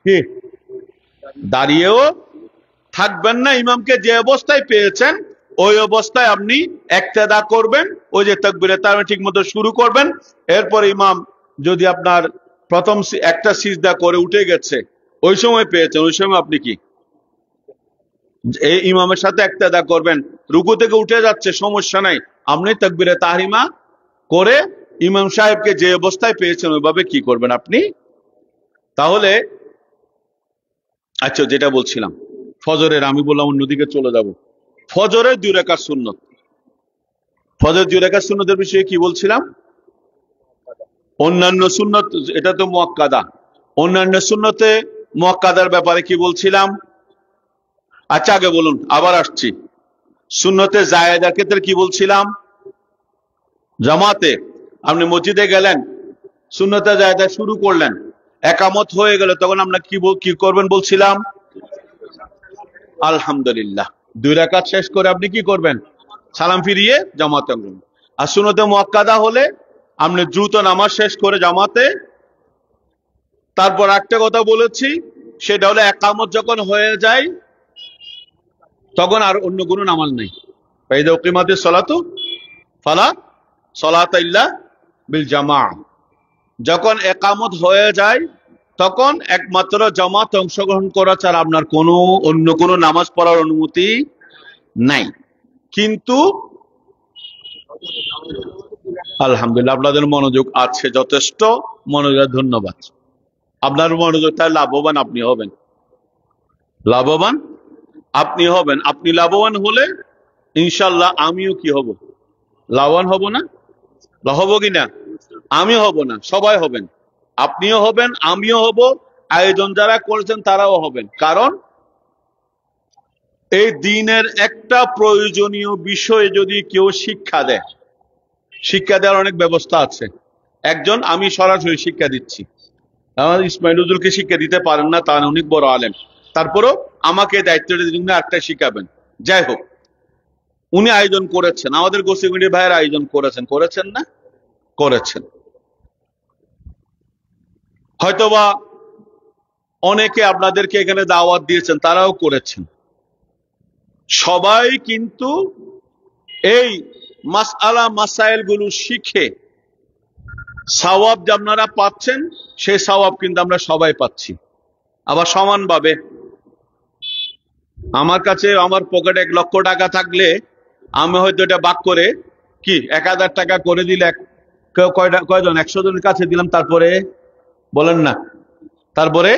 কি দাঁড়িয়েও থাকবেন না, ইমামকে যে অবস্থায় পেয়েছেন ওই অবস্থায় আপনি ইক্তেদা করবেন, ওই যে তাকবীরে তাহরিমা ঠিক মতো শুরু করবেন। এরপর ইমাম যদি আপনার প্রথম একটা সিজদা করে উঠে গেছে ওই সময় পেয়েছেন, ওই সময় আপনি কি এই ইমামের সাথে ইক্তেদা করবেন, রুকু থেকে উঠে যাচ্ছে সমস্যা নাই, আপনি তাকবীরে তাহরিমা করে ইমাম সাহেবকে যে অবস্থায় পেয়েছেন ওইভাবে কি করবেন আপনি। তাহলে আচ্ছা যেটা বলছিলাম ফজরের, আমি বললাম অন্যদিকে চলে যাব, ফজরের 2 রাকাত সুন্নত, ফজরের 2 রাকাত সুন্নতের বিষয়ে কি বলছিলাম, অন্যান্য সুন্নত এটা তো মুআক্কাদা, অন্যান্য সুন্নতে মুআক্কাদার ব্যাপারে কি বলছিলাম, আচ্ছা আগে বলুন আবার আসছি, সুন্নতে জায়েদার ক্ষেত্রে কি বলছিলাম, জামাতে আপনি মসজিদে গেলেন, সুন্নতে জায়েদা শুরু করলেন, একামত হয়ে গেল, তখন আমরা কি করবেন বলছিলাম, আলহামদুলিল্লাহ 2 রাকাত শেষ করে আপনি কি করবেন, সালাম ফিরিয়ে জামাতে অংশগ্রহণ। আর সুন্নতে মুআক্কাদা হলে আপনি দ্রুত নামাজ শেষ করে জামাতে, তারপর একটা কথা বলেছি সেটা হলো একামত যখন হয়ে যায় তখন আর অন্য কোনো নামাজ নেই, ফাইদা উকিমাতিস সালাতু ফালা সালাতা ইল্লা বিল জামাআহ, যখন একামত হয়ে যায় তখন একমাত্র জামাত অংশগ্রহণ করা ছাড়া আপনার কোনো অন্য কোনো নামাজ পড়ার অনুমতি নাই। কিন্তু আলহামদুলিল্লাহ আপনাদের মনোযোগ আছে যথেষ্ট, মনোযোগ, ধন্যবাদ। আপনার মনোযোগ তাই লাভবান আপনি হবেন, লাভবান আপনি হবেন, আপনি লাভবান হলে ইনশাল্লাহ আমিও কি হব, লাভবান হব না, হব কিনা, আমি হব না, সবাই হবেন, আপনিও হবেন আমিও হব, আয়োজন যারা করেছেন তারাও হবেন। কারণ এই দিনের একটা প্রয়োজনীয় বিষয় যদি কেউ শিক্ষা দেয় শিক্ষা দেওয়ার অনেক ব্যবস্থা আছে। একজন আমি সরাসরি শিক্ষা দিচ্ছি, আমাদের ইসমাইল হুজুরকে শিক্ষা দিতে পারেন না, তার অনেক বড় আলেম, তারপরও আমাকে দায়িত্বটা দিন একটা শিখাবেন। যাই হোক, উনি আয়োজন করেছেন, আমাদের গোসিগুন্ডি ভাইয়ের আয়োজন করেছেন না? করেছেন। হয়তোবা অনেকে আপনাদেরকে এখানে দাওয়াত দিয়েছেন, তারাও করেছেন। সবাই কিন্তু এই মাসআলা মাসাইল গুলো শিখে সওয়াব যে আপনারা পাচ্ছেন, সেই সওয়াব কিন্তু আমরা সবাই পাচ্ছি। আবার সমানভাবে আমার কাছে আমার পকেটে 1 লক্ষ টাকা থাকলে আমি হয়তো এটা ভাগ করে কি 1000 টাকা করে দিলে কয়জন 100 জনের কাছে দিলাম, তারপরে বলেন না, তারপরে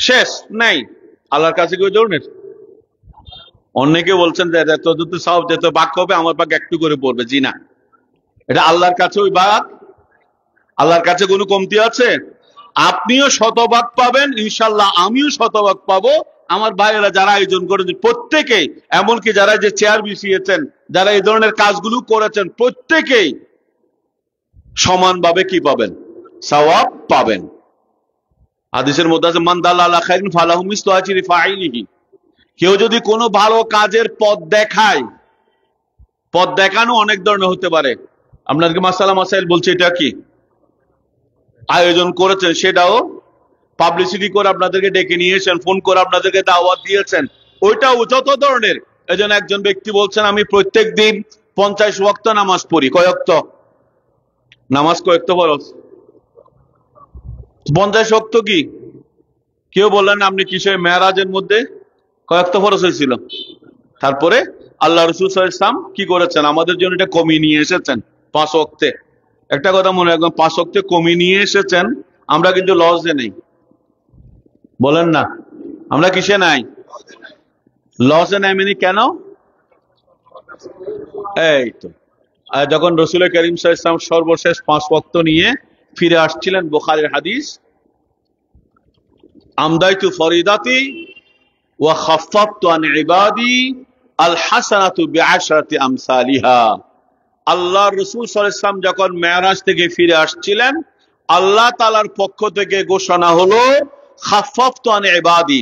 শেষ নাই। আল্লাহর কাছে কই ধরনের অনেকে বলছেন যে এত যত সওয়াব যত ভাগ হবে আমার ভাগ একটু করে পড়বে। জি না, এটা আল্লাহর কাছে ওই ভাগ, আল্লাহর কাছে কোনো কমতি আছে? আপনিও শতভাগ পাবেন ইনশাল্লাহ, আমিও শতভাগ পাবো। আমার ভাইয়েরা যারা আয়োজন করেছেন প্রত্যেকেই, এমনকি যারা যে চেয়ার বিছিয়েছেন, যারা এই ধরনের কাজগুলো করেছেন, প্রত্যেকেই সমানভাবে কি পাবেন? সওয়াব পাবেন। হাদিসের মধ্যে আছে মান দাল্লা আলা খাইরিন ফালাহু মিসলু আজরি ফাইলিহি। কেউ যদি কোনো ভালো কাজের পথ দেখায়, পথ দেখানো অনেক ধরনের হতে পারে। আপনাদেরকে মাসালা মাসাইল বলছে, এটা কি আয়োজন করেছেন, সেটাও পাবলিসিটি করে আপনাদেরকে ডেকে নিয়েছেন, ফোন করে আপনাদেরকে দাওয়াত দিয়েছেন, ওইটাও যত ধরনের। এজন্য একজন ব্যক্তি বলছেন আমি প্রত্যেক দিন 50 ওয়াক্ত নামাজ পড়ি। কয় ওয়াক্ত নামাজ? কয় ওয়াক্ত ফরজ? 50 ওয়াক্ত কি? কেউ বললেন আপনি কিসের মেরাজের মধ্যে কয় ওয়াক্ত ফরজ হয়েছিল? তারপরে আল্লাহ রাসূল সাল্লাল্লাহু আলাইহি ওয়াসাল্লাম কি করেছেন? আমাদের জন্য এটা কমিয়ে নিয়ে এসেছেন 5 ওয়াক্তে। একটা কথা মনে রাখবেন, 5 ওয়াক্তে কমিয়ে নিয়ে এসেছেন, আমরা কিন্তু লজে নেই। বলেন না, আমরা কিসে নাই? লজে নাই। মানে কেন? এই তো যখন রাসূল করিম সাল্লাল্লাহু আলাইহি ওয়াসাল্লাম সর্বশেষ 5 ওয়াক্ত নিয়ে ফিরে আসছিলেন, বুখারীর হাদিস, আমদাইতু ফরিদাতি ওয়া খাফফতু আন ইবাদি আল হাসানাতু বিআশরাতি আমসালিহা। আল্লাহ রাসূল সাল্লাল্লাহু আলাইহি ওয়াসাল্লাম যখন মেরাজ থেকে ফিরে আসছিলেন, আল্লাহ তাআলার পক্ষ থেকে ঘোষণা হলো খাফফতু আন ইবাদি,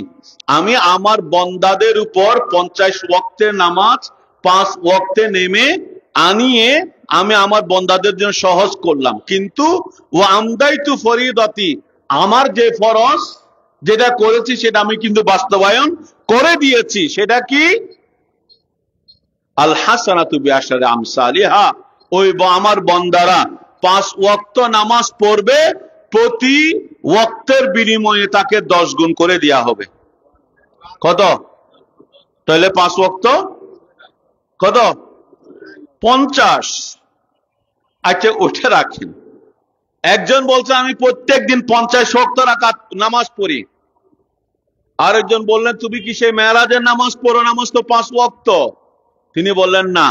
আমি আমার বান্দাদের উপর 50 ওয়াক্তের নামাজ 5 ওয়াক্তে নেমে আনিয়ে আমি আমার বান্দাদের জন্য সহজ করলাম। কিন্তু ওয়া আমদাইতু ফরিদাতি, আমার যে ফরজ যেটা করেছি সেটা আমি কিন্তু বাস্তবায়ন করে দিয়েছি। সেটা কি? আল হাসানাতু বিআশরি আমসালিহা, ওই আমার বান্দারা 5 ওয়াক্ত নামাজ পড়বে, প্রতি ওয়াক্তের বিনিময়ে তাকে 10 গুণ করে দেয়া হবে। কত? তাহলে 5 ওয়াক্ত কত? 50। আচ্ছা ওটা রাখেন। একজন বলছে আমি প্রত্যেকদিন 50 ওয়াক্ত রাকাত নামাজ পড়ি। আরেকজন বললেন তুমি কি সেই মেরাজের নামাজ পড়ো? নামাজ তো 5 ওয়াক্ত। তিনি বললেন না,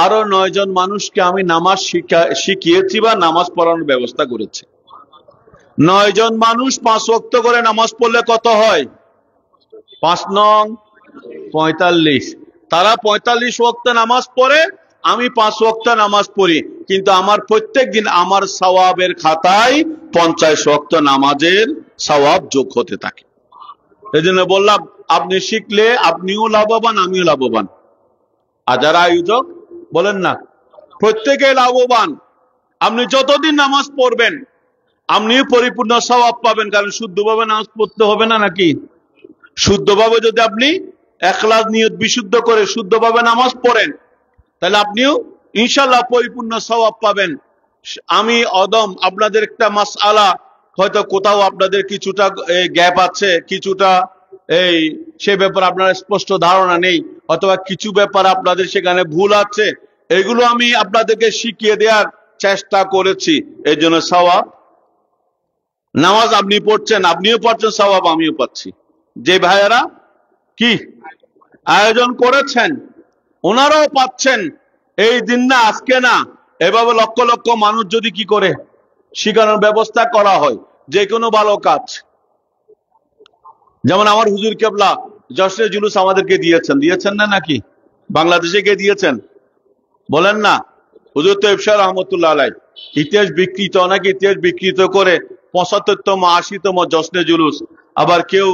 আরো 9 জন মানুষকে আমি নামাজ শিখিয়েছি বা নামাজ পড়ানোর ব্যবস্থা করেছি। 9 জন মানুষ 5 ওয়াক্ত করে নামাজ পড়লে কত হয়? 5 নং 45। তারা 45 ওয়াক্ত নামাজ পড়ে, আমি 5 ওয়াক্ত নামাজ পড়ি, কিন্তু আমার প্রত্যেক দিন আমার সওয়াবের খাতায় 50 ওয়াক্ত নামাজের সওয়াব যোগ হতে থাকে। এই জন্য বললাম আপনি শিখলে আপনিও লাভবান, আমিও লাভবান। আর যারা আয়োজক বলেন না, প্রত্যেকে লাভবান। আপনি যতদিন নামাজ পড়বেন আপনিও পরিপূর্ণ সওয়াব পাবেন, কারণ শুদ্ধভাবে নামাজ পড়তে হবে না নাকি? শুদ্ধভাবে যদি আপনি ইখলাস নিয়ত বিশুদ্ধ করে শুদ্ধভাবে নামাজ পড়েন, তাহলে আপনিও ইনশাআল্লাহ পরিপূর্ণ সওয়াব পাবেন। আমি অদম আপনাদের একটা মাসআলা, হয়তো কোথাও আপনাদের কিছুটা গ্যাপ আছে, কিছুটা সে ব্যাপারে আপনার স্পষ্ট ধারণা নেই, অথবা কিছু ব্যাপার আপনাদের সেখানে ভুল আছে, এগুলো আমি আপনাদেরকে শিখিয়ে দেওয়ার চেষ্টা করেছি। এই জন্য সওয়াব, নামাজ আপনি পড়ছেন, আপনিও পড়ছেন, সওয়াব আমিও পাচ্ছি। যে ভাইয়েরা কি আয়োজন করেছেন ওনারাও পাচ্ছেন। এই দিন না, আজকে না, এভাবে লক্ষ লক্ষ মানুষ যদি কি করে শিখানোর ব্যবস্থা করা হয়, যে কোনো ভালো কাজ। যেমন আমার হুজুর কেবলা জশ্নে জুলুস আমাদেরকে দিয়েছেন না নাকি? বাংলাদেশে কে দিয়েছেন বলেন না? হুজুর তৈয়ব শাহ রহমতুল্লাহ আলাইহ ইতিহাস বিকৃত, অনেকে ইতিহাস বিকৃত করে 75তম 80তম জশ্নে জুলুস, আবার কেউ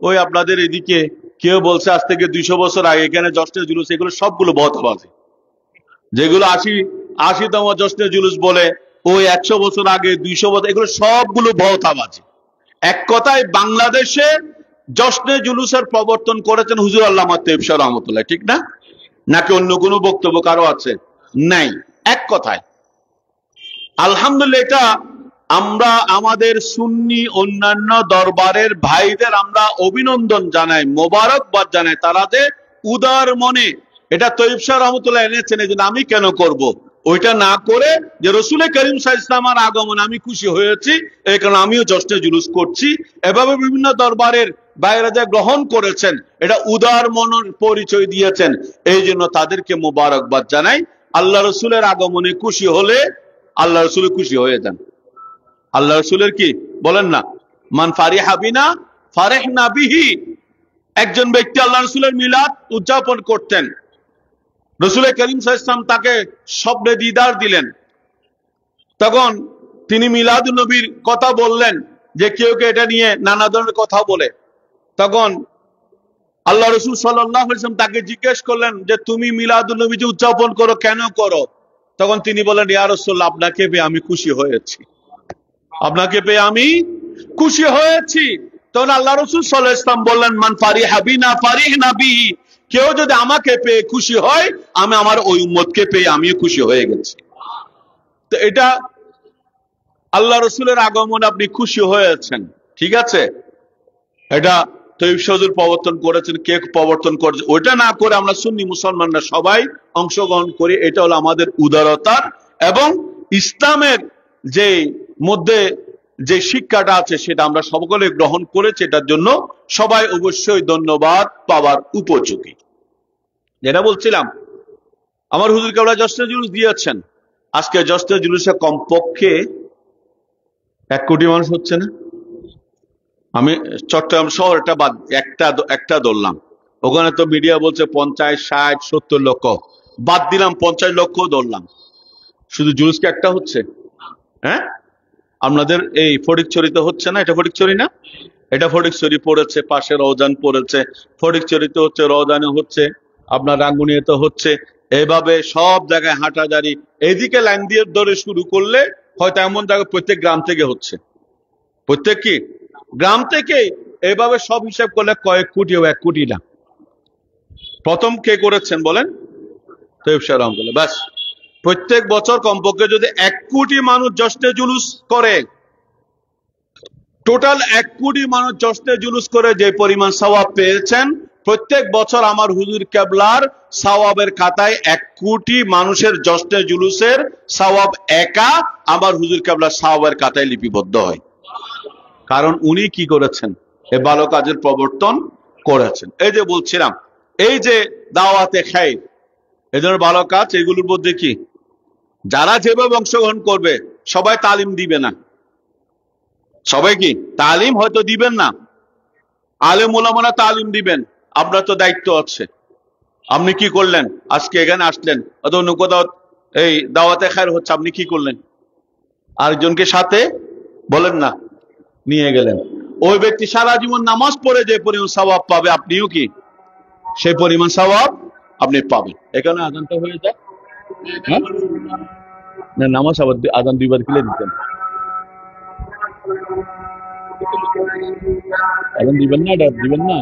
ওই আপনাদের এদিকে কেউ বলছে আজ থেকে 200 বছর আগে এখানে জশ্নে জুলুস, এগুলো সবগুলো বহতাবাজি। যেগুলো 80তম জশ্নে জুলুস বলে ওই 100 বছর আগে 200 বছর, এগুলো সবগুলো বহতাবাজি। এক কথায় বাংলাদেশে জশ্নে জুলুসের প্রবর্তন করেছেন হুজুর আল্লামা তৈয়ব শাহ রহমতুল্লাহ, ঠিক না? নাকি অন্য কোনো বক্তব্য কারো আছে? নাই। এক কথায় আলহামদুলিল্লাহ, এটা আমরা আমাদের সুন্নি অন্যান্য দরবারের ভাইদের আমরা অভিনন্দন জানাই, মোবারকবাদ জানাই, তারা যে উদার মনে এটা তৈয়ব শাহ রহমতুল্লাহ এনেছেন, এই জন্য আমি কেন করব ওইটা না করে যে রসুল করিম সাল্লাল্লাহু আলাইহি ওয়াসাল্লামের আগমন আমি খুশি হয়েছি, এই কারণে আমিও জশ্নে জুলুস করছি। এভাবে বিভিন্ন দরবারের বাইরে যা গ্রহণ করেছেন, এটা উদার মনের পরিচয় দিয়েছেন, এই জন্য তাদেরকে মোবারকবাদ জানাই। আল্লাহ রসুলের আগমনে খুশি হলে আল্লাহ রসুল খুশি হয়ে যান। আল্লাহ রসুলের কি বলেন না, মান ফারিহা বিনা ফারিহনা বিহি। একজন ব্যক্তি আল্লাহ রসুলের মিলাদ উদযাপন করতেন, রসুল করিম সাল্লাল্লাহু আলাইহি ওয়াসাল্লাম তাকে স্বপ্নে দিদার দিলেন, তখন তিনি মিলাদুন নবীর কথা বললেন যে কেউ কেউ এটা নিয়ে নানা ধরনের কথা বলে। তখন আল্লাহ রসুল সাল্লাল্লাহু আলাইহি ওয়াসাল্লাম তাকে জিজ্ঞেস করলেন যে তুমি মিলাদুন নবী যে উদযাপন করো কেন করো? তখন তিনি বলেন, ইয়া রাসূলুল্লাহ, আপনাকে পেয়ে আমি খুশি হয়েছি, আপনাকে পেয়ে আমি খুশি হয়েছি। তখন আল্লাহ রসুল সাল্লাল্লাহু আলাইহি ওয়াসাল্লাম বললেন, মান ফারিহা বিনা ফারিহনা বিহি। কেউ যদি আমাকে পেয়ে খুশি হয়, আমি আমার ওই উম্মতকে পেয়ে আমিও খুশি হয়ে গেছি। তো এটা আল্লাহ রসুলের আগমনে আপনি খুশি হয়েছেন, ঠিক আছে। এটা তৈয়ব শাহ হুজুর প্রবর্তন করেছেন, কে প্রবর্তন করেছে ওইটা না করে আমরা সুন্নি মুসলমানরা সবাই অংশগ্রহণ করি। এটা হলো আমাদের উদারতার এবং ইসলামের যে মধ্যে যে শিক্ষাটা আছে সেটা আমরা সকলে গ্রহণ করেছি, এটার জন্য সবাই অবশ্যই ধন্যবাদ পাওয়ার উপযোগী। যেটা বলছিলাম, আমার হুজুর কেবলা জশ্নে জুলুস দিয়েছেন, আজকে জশ্নে জুলুসে কমপক্ষে 1 কোটি মানুষ হচ্ছে না। আমি চট্টগ্রাম শহরটা বাদ একটা ধরলাম, ওখানে তো মিডিয়া বলছে 50, 60, 70 লক্ষ, বাদ দিলাম 50 লক্ষ ধরলাম, শুধু জুলুস কি একটা হচ্ছে? হ্যাঁ, আপনাদের এই ফটিকছড়িতে হচ্ছে না? এটা ফটিকছড়ি না? এটা ফটিকছড়ি পড়েছে, পাশে রওজান পড়েছে, ফটিকছড়িতে হচ্ছে, রওজানে হচ্ছে, আপনার রাঙ্গুনিয়াতে হচ্ছে, এইভাবে সব জায়গায় হাঁটাজারি, এইদিকে লাইন দিয়ে ধরে শুরু করলে হয়তো এমন জায়গায় প্রত্যেক গ্রাম থেকে হচ্ছে, প্রত্যেক কি গ্রাম থেকে। এইভাবে সব হিসাব করলে কয়েক কোটিও 1 কোটি না। প্রথম কে করেছেন বলেন? তৈয়ব শাহ রহমতুল্লাহ। ব্যাস, প্রত্যেক বছর কমপক্ষে যদি 1 কোটি মানুষ জশ্নে জুলুস করে, টোটাল 1 কোটি মানুষ জশ্নে জুলুস করে যে পরিমাণ সওয়াব পেয়েছেন, প্রত্যেক বছর আমার হুজুর কেবলার সওয়াবের খাতায় 1 কোটি মানুষের জশ্নে জুলুসের সওয়াব একা আমার হুজুর কেবলার সওয়াবের খাতায় লিপিবদ্ধ হয়। কারণ উনি কি করেছেন? এই ভালো কাজের প্রবর্তন করেছেন। এই যে বলছিলাম, এই যে দাওয়াতে খায়র, এই ধরনের ভালো কাজ, এগুলোর মধ্যে কি যারা যেভাবে অংশগ্রহণ করবে সবাই তালিম দিবে না, সবাই কি তালিম হয়তো দিবেন না, আলেম ওলামারা তালিম দিবেন, আপনার তো দায়িত্ব আছে। আপনি কি করলেন? আজকে এখানে আসলেন, অথবা অন্য কোথাও এই দাওয়াতে খায়র হচ্ছে, আপনি কি করলেন? আরেকজনকে সাথে বলেন না নিয়ে গেলেন। ওই ব্যক্তি সারা জীবন নামাজ পড়ে যে পরিমাণ সওয়াব পাবে, আপনিও কি সেই পরিমাণ সওয়াব আপনি পাবেন। এখানে আজানটা হয়ে যায়, হ্যাঁ না, নামাজ আবার আজান 2 বার কিলে দিতেন, এখন দিবেন না, এটা দিবেন না,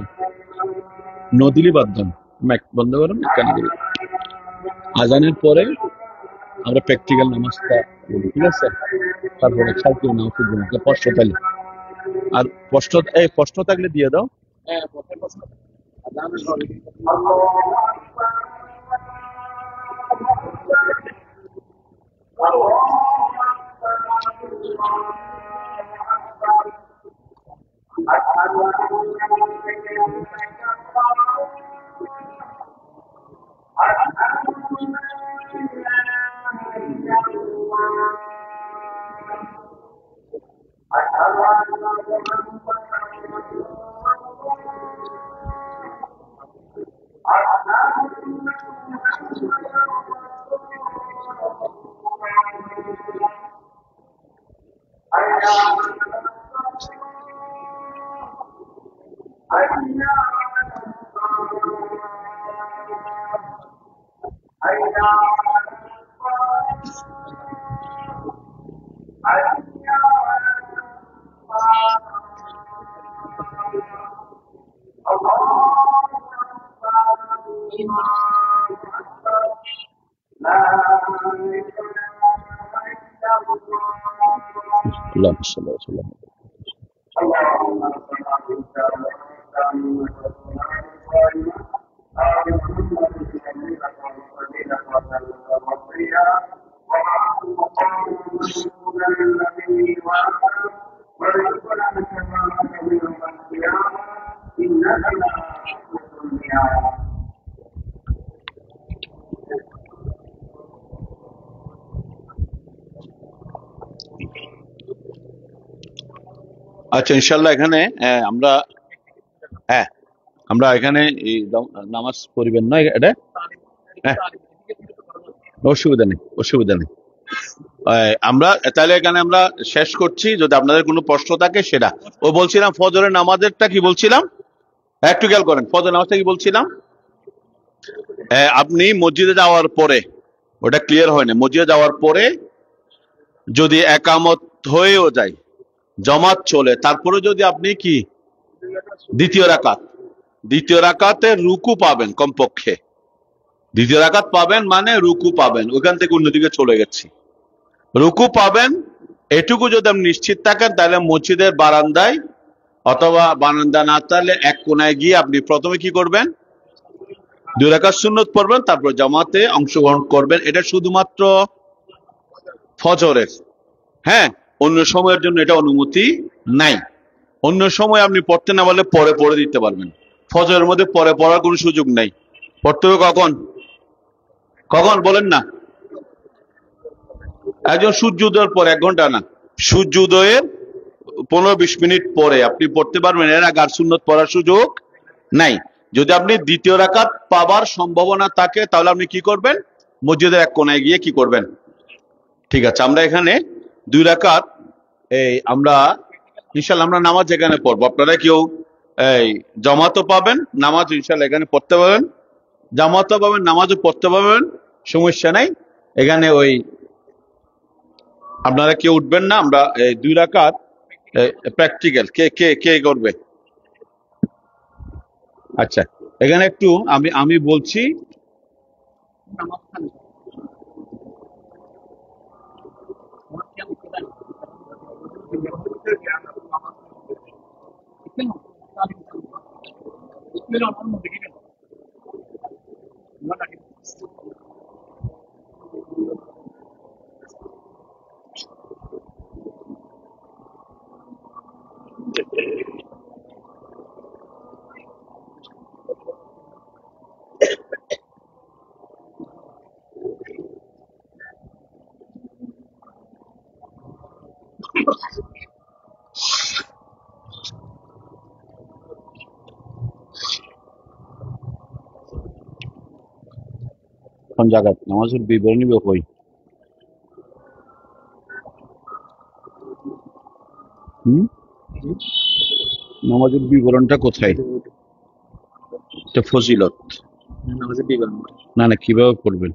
নদিলি বাদ দেন, বন্ধ করেন কেন দিবেন। আজানের পরে আমরা প্র্যাকটিক্যাল নামাজটা বলি, ঠিক আছে, তারপরে সাইকেল নামাজ জন্য কষ্ট থাকলে, আর কষ্ট থাকলে দিয়ে দাও। আচ্ছা, ইনশাল্লাহ এখানে আমরা আমরা এখানে নামাজ পড়বেন না, এটা অসুবিধা নেই, অসুবিধা নেই। আমরা তাহলে এখানে আমরা শেষ করছি। যদি আপনাদের কোনো প্রশ্ন থাকে সেটা। ও বলছিলাম ফজরের নামাজেরটা কি বলছিলাম, একটু খেয়াল করেন। ফজর নামাজটা কি বলছিলাম, আপনি মসজিদে যাওয়ার পরে, ওটা ক্লিয়ার হয় না, মসজিদে যাওয়ার পরে যদি একামত হয়েও যায়, জমাত চলে, তারপরে যদি আপনি কি দ্বিতীয় রাকাতে রুকু পাবেন, কমপক্ষে দ্বিতীয় রাকাত পাবেন মানে রুকু পাবেন, ওখান থেকে অন্যদিকে চলে গেছি, রুকু পাবেন, এটুকু যদি আপনি নিশ্চিত থাকেন, তাহলে মসজিদের বারান্দায় অথবা বারান্দা না থাকলে এক কোনায় গিয়ে আপনি প্রথমে কি করবেন, 2 রাকাত সুন্নত পড়বেন, তারপর জামাতে অংশগ্রহণ করবেন। এটা শুধুমাত্র ফজরের, হ্যাঁ, অন্য সময়ের জন্য এটা অনুমতি নাই। অন্য সময় আপনি পড়তে না পারলে পরে পড়ে দিতে পারবেন, ফজরের মধ্যে পরে পড়ার কোনো সুযোগ নাই। পড়তে হবে কখন, কখন বলেন না, একজন সূর্য উদয়ের পর, 1 ঘন্টা না, সূর্য উদয়ের 15-20 মিনিট পরে আপনি পড়তে পারবেন, এর আগে আর সুন্নত পড়ার সুযোগ নাই। যদি আপনি দ্বিতীয় রাকাত পাবার সম্ভাবনা থাকে, তাহলে আপনি কি করবেন, মসজিদের এক কোনায় গিয়ে কি করবেন। ঠিক আছে, আমরা এখানে 2 রাকাত আমরা ইনশাল্লাহ আমরা নামাজ এখানে পড়বো। আপনারা কেউ জামাতও পাবেন, নামাজ ইনশাল্লাহ এখানে পড়তে পাবেন, জামাতও পাবেন, নামাজও পড়তে পাবেন, সমস্যা নাই। এখানে আপনারা কেউ উঠবেন না। আমরা 2 রাকাত প্র্যাকটিক্যাল কে কে কে করবে। আচ্ছা, এখানে একটু আমি বলছি, কোন জায়গায় নামাজের বিবরণী হই, নামাজের বিবরণটা কোথায়, এটা ফজিলত নামাজের বিবরণ না, না কিভাবে পড়বেন।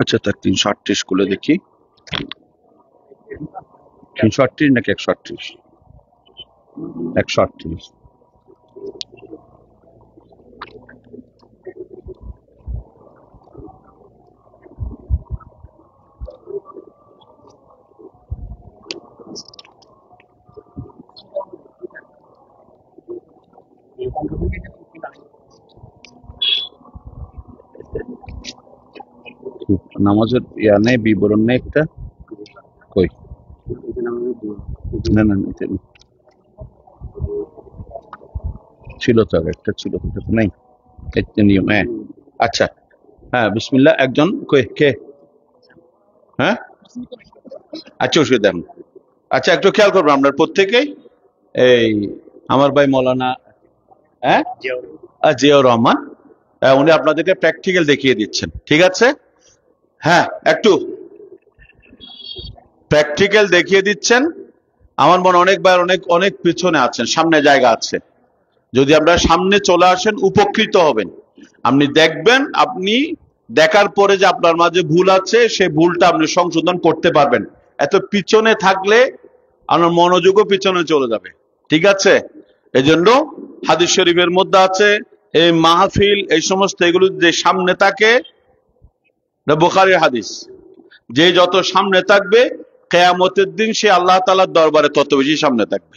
আচ্ছা, তার 338 খুলে দেখি, 338 নাকি 138, 138। নামাজের ইয়া নেই, বিবরণ নেই একটা, কই, না না ছিল তো, একটা ছিল, নাই একটা নিয়ম। হ্যাঁ, আচ্ছা, হ্যাঁ, বিসমিল্লাহ। একজন কে, হ্যাঁ, আচ্ছা, ওষুধ দেন। আচ্ছা, একটু খেয়াল করবেন আপনার প্রত্যেকেই। আমার ভাই মৌলানা জিয়াউর রহমান, উনি আপনাদেরকে প্র্যাকটিক্যাল দেখিয়ে দিচ্ছেন, ঠিক আছে। হ্যাঁ, একটু প্র্যাকটিক্যাল দেখিয়ে দিচ্ছেন, আমার মনে অনেক ভাই অনেক অনেক পিছনে আছেন, সামনে জায়গা আছে। যদি আপনারা সামনে চলে আসেন উপকৃত হবেন। আপনি দেখবেন, আপনি দেখার পরে যে আপনার মাঝে ভুল আছে সেই ভুলটা আপনি সংশোধন করতে পারবেন। এত পিছনে থাকলে আপনার মনোযোগও পিছনে চলে যাবে। ঠিক আছে? এজন্য হাদিস শরীফের মধ্যে আছে এই মাহফিল এই সমস্ত এগুলো যে সামনে থাকে, বুখারীর হাদিস, যে যত সামনে থাকবে কিয়ামতের দিন সে আল্লাহ তাআলার দরবারে তত বেশি সামনে থাকবে।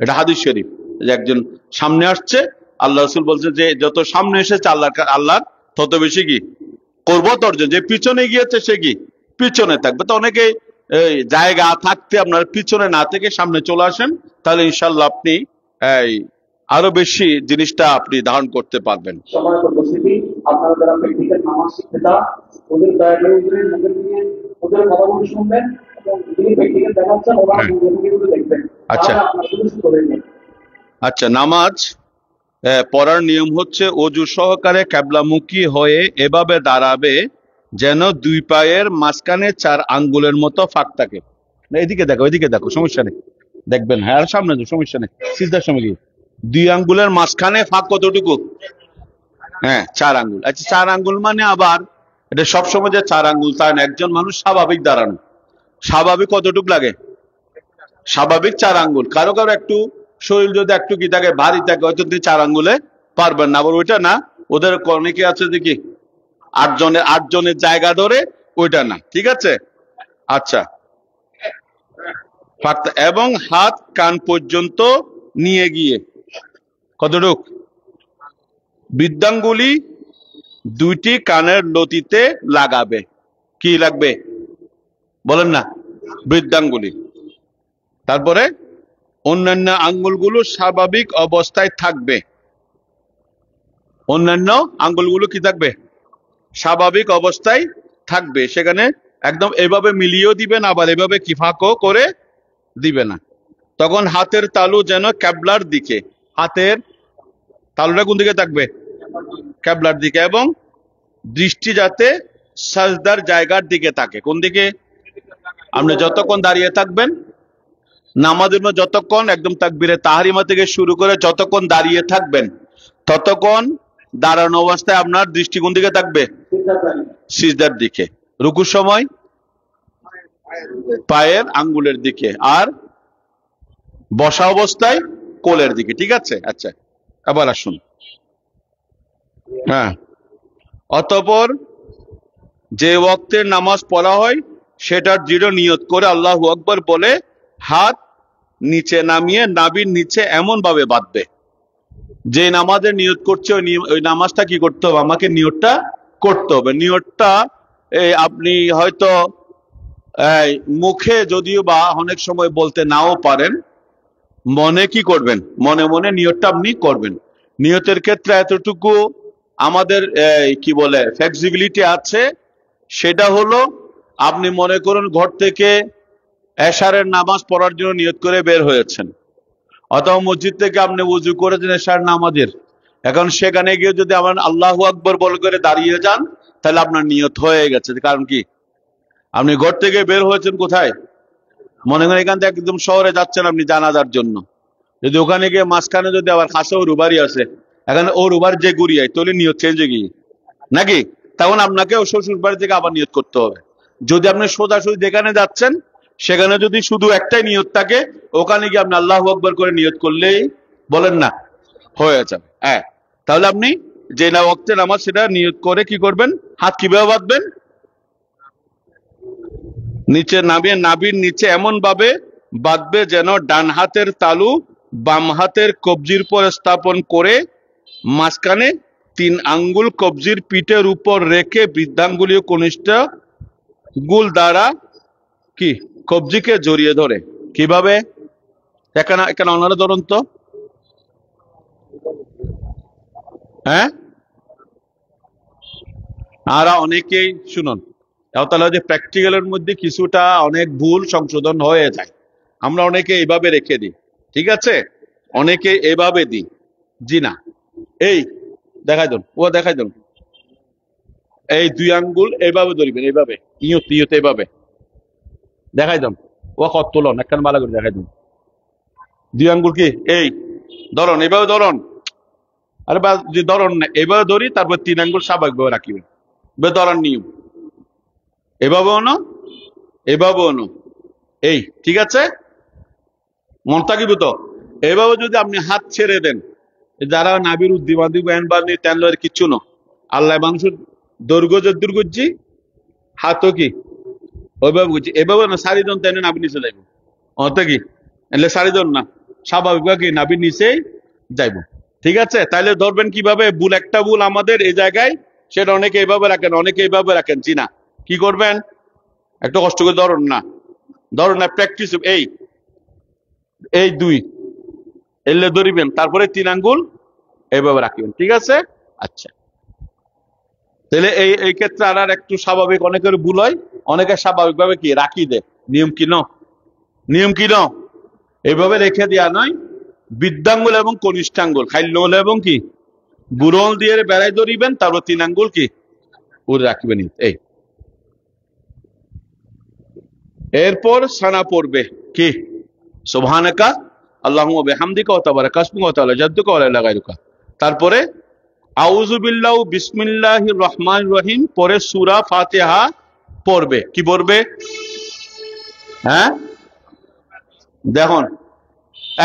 এটা হাদিস শরীফ, যে একজন সামনে আসছে, আল্লাহ রাসূল বলছে যে যত সামনে এসেছে আল্লাহ তত বেশি কি করবত অর্জন। যে পিছনে গিয়েছে সে কি পিছনে থাকবে। তো অনেকে জায়গা থাকতে আপনার পিছনে না থেকে সামনে চলে আসেন, তাহলে ইনশাল্লাহ আপনি এই আরো বেশি জিনিসটা আপনি ধারণ করতে পারবেন। আপনারা যারা প্র্যাকটিক্যাল নামাজ শিখতে চান ওদের ওদের কথাগুলো শুনবেন এবং যিনি প্র্যাকটিক্যাল দেখাচ্ছেন ওরা ভিডিওগুলো দেখবেন। আচ্ছা আচ্ছা, নামাজ পড়ার নিয়ম হচ্ছে অজু সহকারে কিবলামুখী হয়ে এভাবে দাঁড়াবে যেন দুই পায়ের মাঝখানে 4 আঙ্গুলের মতো ফাঁক থাকে। এদিকে দেখো, এদিকে দেখো, সমস্যা নেই, দেখবেন। হ্যাঁ, আর সামনে তো সমস্যা নেই। সিজদার সময় কি 2 আঙ্গুলের মাঝখানে ফাঁক কতটুকু? হ্যাঁ, 4 আঙ্গুল। আচ্ছা, 4 আঙ্গুল মানে আবার এটা সবসময় যে 4 আঙ্গুল তা না। একজন মানুষ স্বাভাবিক দাঁড়ানো, স্বাভাবিক কতটুকু লাগে? স্বাভাবিক 4 আঙ্গুল। কারো কারো একটু শরীর যদি একটু কি থাকে, ভারী থাকে, হয়তো 4 আঙ্গুলে পারবেন না। আবার ওইটা না, ওদের অনেকে আছে দেখি 8 জনের জায়গা ধরে, ওইটা না। ঠিক আছে? আচ্ছা, এবং হাত কান পর্যন্ত নিয়ে গিয়ে কতটুক? বৃদ্ধাঙ্গুলি 2টি কানের লতিতে লাগাবে। কি লাগবে বলেন না? বৃদ্ধাঙ্গুলি। তারপরে অন্যান্য আঙ্গুলগুলো স্বাভাবিক অবস্থায় থাকবে। অন্যান্য আঙ্গুলগুলো কি থাকবে? স্বাভাবিক অবস্থায় থাকবে। সেখানে একদম এভাবে মিলিয়েও দিবেন, আবার এভাবে কি ফাঁকও করে দিবে না। তখন হাতের তালু যেন কিবলার দিকে, হাতের তালুটা কোন দিকে থাকবে? কিবলার দিকে। এবং দৃষ্টি যাতে সাজদার জায়গার দিকে থাকে। কোন দিকে? আপনি যতক্ষণ দাঁড়িয়ে থাকবেন নামাজের মধ্যে, যতক্ষণ একদম তাকবীরে তাহরিমা থেকে শুরু করে যতক্ষণ দাঁড়িয়ে থাকবেন, ততক্ষণ দাঁড়ানো অবস্থায় আপনার দৃষ্টি কোন দিকে থাকবে? সিজদার দিকে। রুকুর সময় পায়ের আঙ্গুলের দিকে, আর বসা অবস্থায় কোলের দিকে। ঠিক আছে? আচ্ছা, আবার আসুন। হ্যাঁ, অতঃপর যে ওয়াক্তে নামাজ পড়া হয় সেটার দৃঢ় নিয়ত করে আল্লাহু আকবার বলে হাত নিচে নামিয়ে নাভির নিচে এমন ভাবে বাঁধবে। যে নামাজের নিয়ত করছে ওই নামাজটা কি করতে হবে? আমাকে নিয়তটা করতে হবে। নিয়তটা আপনি হয়তো মুখে যদিও বা অনেক সময় বলতে নাও পারেন, মনে কি করবেন? মনে মনে নিয়তটা আপনি করবেন। নিয়তের ক্ষেত্রে এতটুকু আমাদের কি বলে ফ্লেক্সিবিলিটি আছে, সেটা হলো আপনি মনে করুন ঘর থেকে এশারের নামাজ পড়ার জন্য নিয়ত করে বের হয়েছেন, অথবা মসজিদ থেকে আপনি ওযু করেছেন এশার নামাজের, এখন সেখানে গিয়ে যদি আমার আল্লাহু আকবার বল করে দাঁড়িয়ে যান, তাহলে আপনার নিয়ত হয়ে গেছে। কারণ কি? আপনি ঘর থেকে বের হয়েছেন কোথায়? মনে করেন এখান থেকে একদম শহরে যাচ্ছেন আপনি জানাজার জন্য, যদি ওখানে গিয়ে মাঝখানে যদি আবার খাসা ও রুবারি আছে, এখানে ও রুবার যে গুড়িয়ায়, তাহলে নিয়ত চেঞ্জ হয়ে গিয়ে নাকি? তখন আপনাকে ও শ্বশুর বাড়ি থেকে আবার নিয়ত করতে হবে। যদি আপনি সোজাসুজি যেখানে যাচ্ছেন সেখানে যদি শুধু একটাই নিয়ত থাকে, ওখানে গিয়ে আপনি আল্লাহু আকবার করে নিয়ত করলেই বলেন না হয়ে যাবে। হ্যাঁ, তাহলে আপনি যে না ওয়াক্তে নামাজ সেটা নিয়ত করে কি করবেন? হাত কিভাবে বাঁধবেন? নিচে নামিয়ে নাভির নিচে এমন ভাবে বাঁধবে যেন ডান হাতের তালু বাম হাতের কবজির উপর স্থাপন করে মাঝখানে 3 আঙ্গুল কবজির পিঠের উপর রেখে বৃদ্ধাঙ্গুলি ও কনিষ্ঠ আঙ্গুল দ্বারা কি কবজিকে জড়িয়ে ধরে। কিভাবে? এখানে ওনারা ধরুন তো। হ্যাঁ, আর অনেকেই শুনুন, তাহলে যে প্র্যাকটিক্যালের মধ্যে কিছুটা অনেক ভুল সংশোধন হয়ে যায়। আমরা অনেকে এইভাবে রেখে দিই। ঠিক আছে? অনেকে এভাবে দিই। জি না, এই দেখাই দেন, ও দেখাই দেন, এই 2 আঙ্গুল এইভাবে ধরবেন, এইভাবে ইয়ত ইয়ত এইভাবে দেখাই দেন। কত তোলন একখান ভালো করে দেখাই দিন। দুই আঙ্গুল কি এই ধরন, এভাবে ধরন। আরে বা যে ধরন না এভাবে ধরি, তারপর তিন আঙ্গুল স্বাভাবিকভাবে রাখিবেন। ধরার নিয়ম এভাবেও না, এভাবেও না, এই ঠিক আছে, মন থাকিব তো। এভাবে যদি আপনি হাত ছেড়ে দেন, যারা নাবির উদ্দিবাদি ব্যান বাদি তেন কিচ্ছু না, আল্লাহ মানুষের দৈর্ঘ্য দুর্গজি হাতও কি ওইভাবে বুঝছি, এভাবে না সারি জন তেন নাবির নিচে যাইব, অত কি এলে সারি জন না, স্বাভাবিকভাবে কি নাবির নিচেই যাইব। ঠিক আছে, তাইলে ধরবেন কিভাবে? ভুল একটা ভুল আমাদের এই জায়গায়, সেটা অনেকে এইভাবে রাখেন, অনেকে এইভাবে রাখেন। জি না, কি করবেন? একটু কষ্ট করে ধরুন না, ধরুন না, প্র্যাকটিস। এই এই দুই এলে ধরিবেন, তারপরে তিন আঙ্গুল এইভাবে রাখবেন। ঠিক আছে, আচ্ছা। তাহলে এই ক্ষেত্রে আর একটু স্বাভাবিক, অনেকের ভুল হয়, অনেকে স্বাভাবিকভাবে কি রাখি দেয়। নিয়ম কি ন, নিয়ম কি ন, এইভাবে রেখে দেওয়া নয়। বৃদ্ধাঙ্গুল এবং কনিষ্ঠাঙ্গুল খাইল এবং কি বুড়ল দিয়ে বেড়াই ধরিবেন, তারপর তিন আঙ্গুল কি উড়ে রাখবেন। এই এরপর সানা পড়বে কি সুবহানাকা আল্লাহুম্মা বিহামদিকা ওয়া তাবারাকা ইসমুকা ওয়া তাআলা জাদ্দুকা ওয়া লা ইলাহা গায়রুকা। তারপরে আউযু বিল্লাহি বিসমিল্লাহির রহমানির রহিম পরে সূরা ফাতিহা পড়বে। কি পড়বে? হ্যাঁ দেখুন,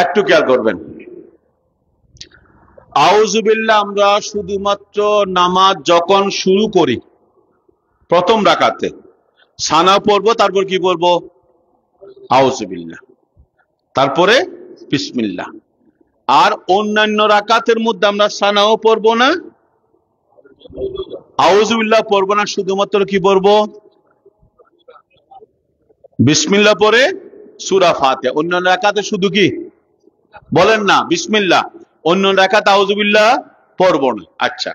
একটু খেয়াল করবেন। আউযু বিল্লাহ আমরা শুধুমাত্র নামাজ যখন শুরু করি প্রথম রাকাতে সানা পড়বো, তারপর কি পড়বো? আউযু বিল্লাহ, তারপরে বিসমিল্লাহ। আর অন্যান্য রাকাতের মধ্যে আমরা সানাও পড়বো না, আউযু বিল্লাহ পড়বো না, শুধুমাত্র কি পড়বো? বিসমিল্লাহ পরে সূরা ফাতিহা। অন্যান্য রাকাতে শুধু কি বলেন না বিসমিল্লাহ, অন্য রাকাত আউযু বিল্লাহ পড়বো না। আচ্ছা,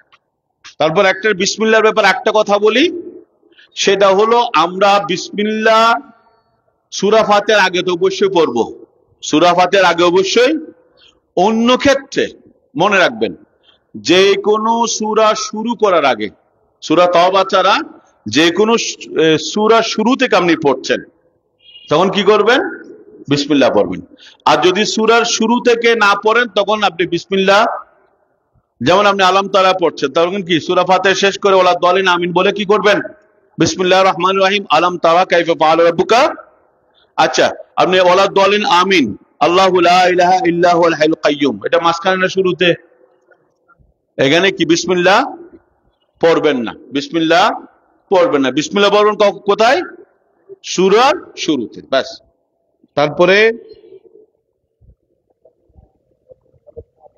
তারপর একটা বিসমিল্লাহর ব্যাপারে একটা কথা বলি, সেটা হলো আমরা বিসমিল্লাহ সূরা ফাতিহার আগে তো অবশ্যই পড়বো, সূরা ফাতিহার আগে অবশ্যই। অন্য ক্ষেত্রে মনে রাখবেন, যে কোনো সূরা শুরু করার আগে, সূরা তাওবা ছাড়া যে কোনো সূরা শুরু থেকে আপনি পড়ছেন, তখন কি করবেন? বিসমিল্লাহ পড়বেন। আর যদি সূরার শুরু থেকে না পড়েন, তখন আপনি বিসমিল্লাহ, যেমন আপনি আলাম তারা পড়ছেন, তখন কি সূরা ফাতিহা শেষ করে ওয়ালা দালিন আমিন বলে কি করবেন? বিসমিল্লাহির রহমানির রহিম আলাম তারা কাইফা ফাআলা রাব্বুকা। আচ্ছা, আপনি ওয়ালা দালিন আমিন আল্লাহু লা ইলাহা ইল্লা হুয়াল হাইয়ুল কাইয়্যুম, এটা মাঝখানে না শুরুতে? এখানে কি বিসমিল্লাহ পড়বেন না, বিসমিল্লাহ পড়বেন না। বিসমিল্লাহ পড়বেন কোথায়? সূরার শুরুতে, ব্যাস। তারপরে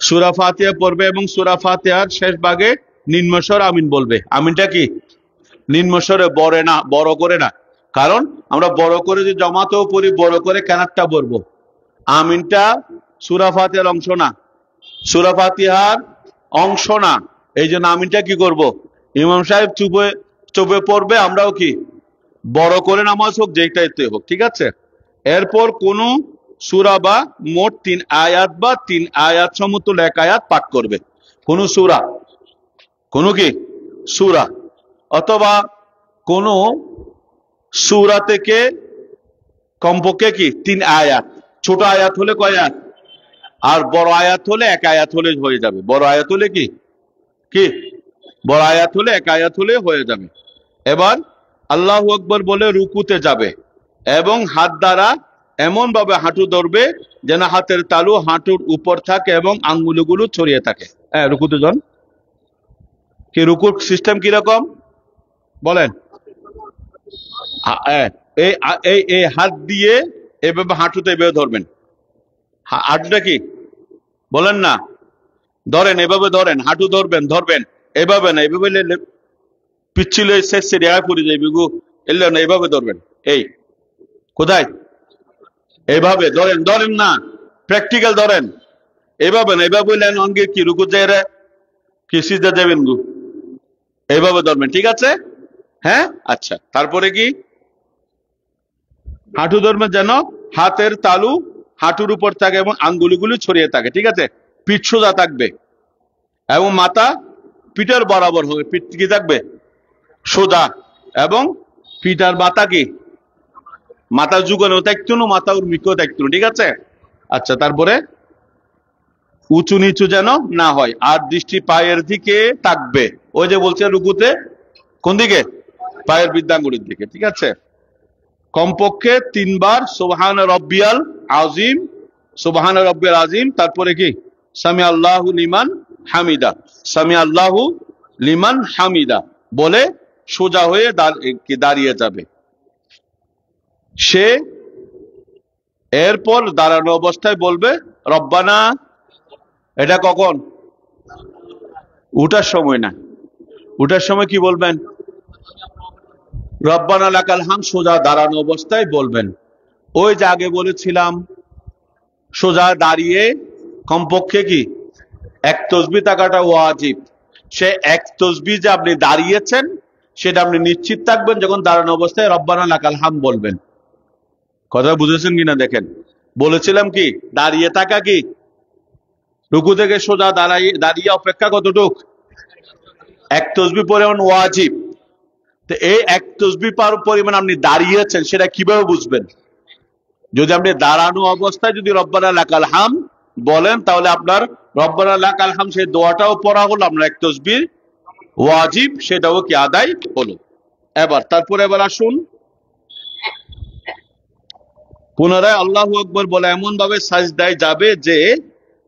সূরা ফাতিহা পড়বে এবং সূরা ফাতিহার শেষ ভাগে নিম্নস্বর আমিন বলবে। আমিনটা কি নিম্নস্বরে, বড় না, বড় করে না। কারণ আমরা বড় করে যে জমাতেও পড়ি, বড় করে কেনারটা পড়বো। আমিনটা সূরা ফাতিহার অংশ না, সূরা ফাতিহার অংশ না। এই জন্য আমিনটা কি করব? ইমাম সাহেব চুপে চুপে পড়বে, আমরাও কি বড় করে নামাজ হোক, যেটাইতে হোক। ঠিক আছে, এরপর কোন সূরা বা মোট 3 আয়াত বা 3 আয়াত সমতুল্য এক আয়াত পাঠ করবে। কোন সূরা, কোন কি সূরা, অথবা কোন সূরা থেকে কমপক্ষে কি 3 আয়াত। ছোট আয়াত হলে কয় আয়াত? আর বড় আয়াত হলে এক আয়াত হলে হয়ে যাবে। বড় আয়াত হলে কি কি বড় আয়াত হলে এক আয়াত হলে হয়ে যাবে। এবার আল্লাহু আকবার বলে রুকুতে যাবে এবং হাত দ্বারা এমন ভাবে হাঁটু ধরবে যেন হাতের তালু হাঁটুর উপর থাকে এবং আঙ্গুলগুলো ছড়িয়ে থাকে। হ্যাঁ, রুকুতে যান। কি রুকুর সিস্টেম কিরকম বলেন? এই হাত দিয়ে এভাবে হাঁটুতে এভাবে ধরবেন। হাঁটুটা কি বলেন না, ধরেন এভাবে ধরেন, হাঁটু ধরবেন, ধরবেন এভাবে না, এভাবে পিচ্ছিল শেষ রেহাই পড়ে যাইবে গো, এলে না, এভাবে ধরবেন। এই কোথায়? এইভাবে ধরেন, ধরেন না, প্র্যাকটিক্যাল ধরেন, এভাবে না, এভাবে অঙ্গে কি রুকু যায় কি সিজদা যাবেন গো, এইভাবে ধরবেন। ঠিক আছে, হ্যাঁ, আচ্ছা। তারপরে কি হাঁটু ধরবেন যেন হাতের তালু হাঁটুর উপর থাকে এবং আঙ্গুলগুলো ছড়িয়ে থাকে। ঠিক আছে, পিঠ সোজা থাকবে এবং মাথা পিঠের বরাবর হবে। পিঠ কি থাকবে? সোজা, এবং পিঠ আর মাথা কি মাথা ঝুঁকানো থাকতো না, মাথা উর্মিকেও থাকতো না, ঠিক আছে? আচ্ছা, তারপরে উঁচু নিচু যেন না হয়, আর দৃষ্টি পায়ের দিকে থাকবে। ওই যে বলছে রুকুতে কোন দিকে? পায়ের বৃদ্ধাঙ্গুলির দিকে, ঠিক আছে? কমপক্ষে 3 বার সুবহান রব্বিয়াল আজিম, সুবহান রব্বিয়াল আজিম, তারপরে কি সামি আল্লাহু লিমান হামিদা, সামি আল্লাহু লিমান হামিদা বলে সোজা হয়ে দাঁড়িয়ে যাবে। সে এরপর দাঁড়ানো অবস্থায় বলবে রব্বানা। এটা কখন? উঠার সময় না, উঠার সময় কি বলবেন? রব্বানা লাকাল হাম সোজা দাঁড়ানো অবস্থায় বলবেন। ওই যে আগে বলেছিলাম সোজা দাঁড়িয়ে কমপক্ষে কি 1 তাসবিহ থাকাটা ওয়াজিব। সে 1 তাসবিহ যে আপনি দাঁড়িয়েছেন সেটা আপনি নিশ্চিত থাকবেন যখন দাঁড়ানো অবস্থায় রব্বানা লাকাল হাম বলবেন। কথা বুঝেছেন কিনা দেখেন। বলেছিলাম কি দাঁড়িয়ে থাকা কি রুকু থেকে সোজা দাঁড়িয়ে অপেক্ষা কতটুক? 1 তাসবিহ পরিমাণ ওয়াজিব। তো এই 1 তাসবিহ পরিমাণ আপনি দাঁড়িয়েছেন সেটা কিভাবে বুঝবেন? যদি আপনি দাঁড়ানো অবস্থায় যদি রব্বানা লাকাল হাম বলেন তাহলে আপনার রব্বানা লাকাল হাম সেই দোয়াটাও পড়া হলো, আপনার 1 তাসবিহ ওয়াজিব সেটাও কি আদায় হলো। এবার আসুন পুনরায় আল্লাহু আকবার বলে এমন ভাবে সাজদায় যাবে যে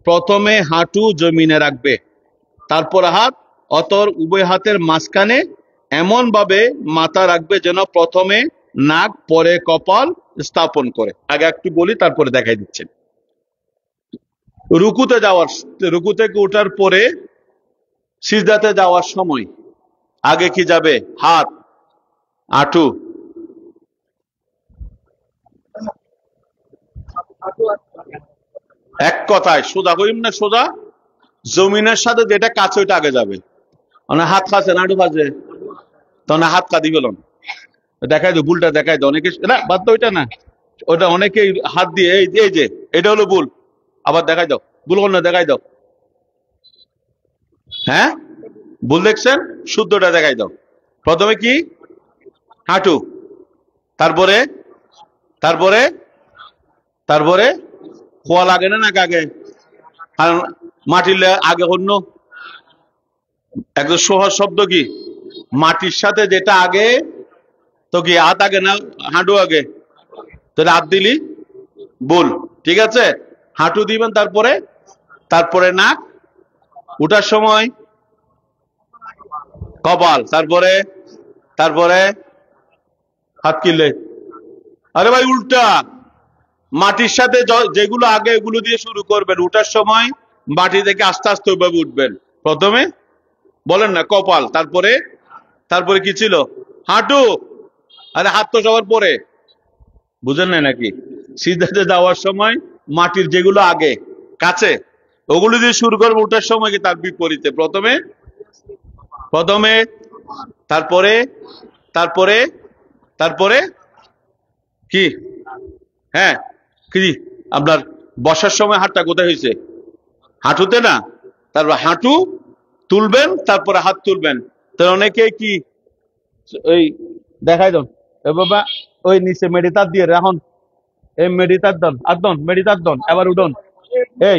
প্রথমে হাঁটু জমিনে রাখবে, তারপর হাত অতর উভয় হাতের মাঝখানে এমন ভাবে মাথা রাখবে যেন প্রথমে নাক পরে কপাল স্থাপন করে। আগে একটু বলি তারপরে দেখাই দিচ্ছেন। রুকু থেকে ওঠার পরে সিজদাতে যাওয়ার সময় আগে কি যাবে? হাত, হাঁটু, এক কথায় সোজা করিম না, সোজা জমিনের সাথে যেটা কাছে ওইটা আগে যাবে। মানে হাত কাছে নাড়ু কাছে, তখন হাত কাঁদি গেল দেখাই দো, ভুলটা দেখাই দো অনেকে না, বাদ তো ওইটা না, ওটা অনেকে হাত দিয়ে এই যে এটা হলো ভুল, আবার দেখাই দাও, ভুল না দেখাই দাও। হ্যাঁ ভুল দেখছেন, শুদ্ধটা দেখাই দাও। প্রথমে কি? হাঁটু, তারপরে তারপরে তারপরে খোয়া লাগে না নাকি আগে? কারণ মাটির আগে অন্য একদম সহজ শব্দ কি মাটির সাথে যেটা আগে তো কি হাত আগে না হাঁটু আগে? তাহলে হাত দিলি ভুল, ঠিক আছে? হাঁটু দিবেন, তারপরে নাক, উঠার সময় কপাল, তারপরে হাত কিনলে। আরে ভাই উল্টা, মাটির সাথে যেগুলো আগে এগুলো দিয়ে শুরু করবেন, উঠার সময় মাটি থেকে আস্তে আস্তে ওইভাবে উঠবেন। প্রথমে বলেন না কপাল, তারপরে কি ছিল? হাঁটু। আরে হাত তো সবার পরে, বুঝেন না নাকি? সিজদাতে যাওয়ার সময় মাটির যেগুলো আগে কাছে ওগুলো দিয়ে শুরু করবে, উঠার সময় কি তার বিপরীতে, প্রথমে তারপরে তারপরে তারপরে কি? হ্যাঁ কি আপনার বসার সময় হাতটা কোথায় হয়েছে? হাঁটুতে না? তারপর হাঁটু তুলবেন, তারপরে হাত তুলবেন। তো অনেকে কি ওই দেখাই দন এ বাবা, ওই নিচে মেডিতার দিয়ে এখন এই মেডিতার দন আদন মেডিতার দন, এবার উঠন। এই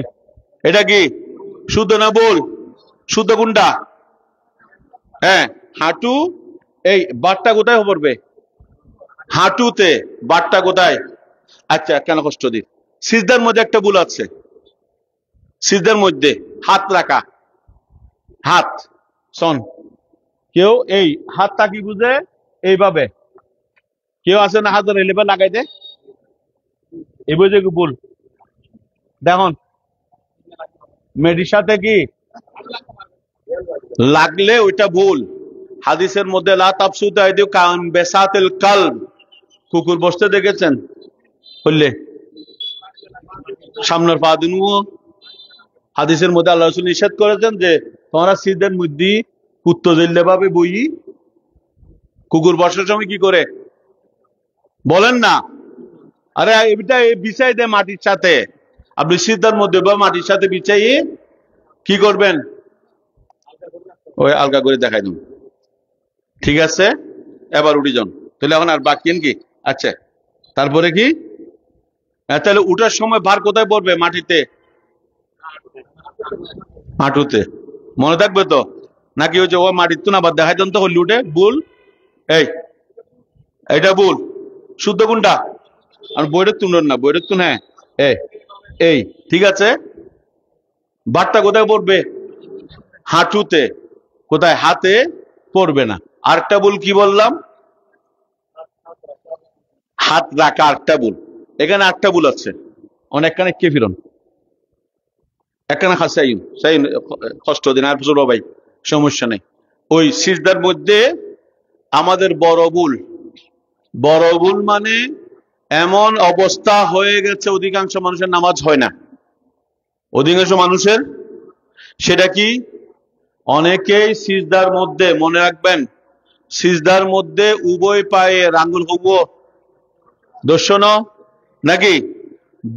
এটা কি শুদ্ধ না ভুল? শুদ্ধ কোনটা? হ্যাঁ হাঁটু, এই বাটটা কোথায় পড়বে? হাঁটুতে, বাটটা কোথায়? আচ্ছা কেন কষ্ট দি, সিজদার মধ্যে একটা ভুল আছে। সিজদার মধ্যে হাত রাখা, হাত শোন, কেউ এই হাতটা কি বুঝে এইভাবে, কেউ আছে না হাত ধরে এলেবে লাগাই দে, এই বুঝে কি ভুল? দেখুন মেডির সাথে কি লাগলে ওইটা ভুল। হাদিসের মধ্যে লা তাবসুতু আইদিকুম কান বেসাতিল কালব, কুকুর বসতে দেখেছেন বললে সামনের পা দিনু। হাদিসের মধ্যে আল্লাহ রাসূল নিষেধ করেছেন যে তোমরা সিজদার মধ্যে কুত্তো জেলে ভাবে বই, কুকুর বসার সময় কি করে বলেন না? আরে এটা বিছাই দে মাটির সাথে, আপনি সিজদার মধ্যে বা মাটির সাথে বিছাইয়ে কি করবেন? ওই আলগা করে দেখাই দিন, ঠিক আছে? এবার উঠি যান, তাহলে এখন আর বাকি কি? আচ্ছা তারপরে কি? তাহলে উঠার সময় ভার কোথায় পড়বে? মাটিতে, হাঁটুতে। মনে থাকবে তো? নাকি ওই যে ও মাটির তো না, আবার দেখাই দেন তো হলি উঠে ভুল। এই এটা ভুল, শুদ্ধ কোনটা? আর বইটা তুলেন না, বইটা তুন। হ্যাঁ এই ঠিক আছে, ভারটা কোথায় পড়বে? হাঁটুতে। কোথায়? হাতে পড়বে না। আরেকটা ভুল কি বললাম? হাত রাখা আরেকটা ভুল। এখানে আরেকটা ভুল আছে, অনেকখানে কে ফিরন একখানা খাসাইন সাইন, কষ্ট দিন আর বুঝলো ভাই, সমস্যা নেই। ওই সিজদার মধ্যে আমাদের বড় ভুল মানে এমন অবস্থা হয়ে গেছে অধিকাংশ মানুষের নামাজ হয় না। অধিকাংশ মানুষের সেটা কি? অনেকেই সিজদার মধ্যে, মনে রাখবেন, সিজদার মধ্যে উভয় পায়ে আঙ্গুল হব দর্শন নাকি?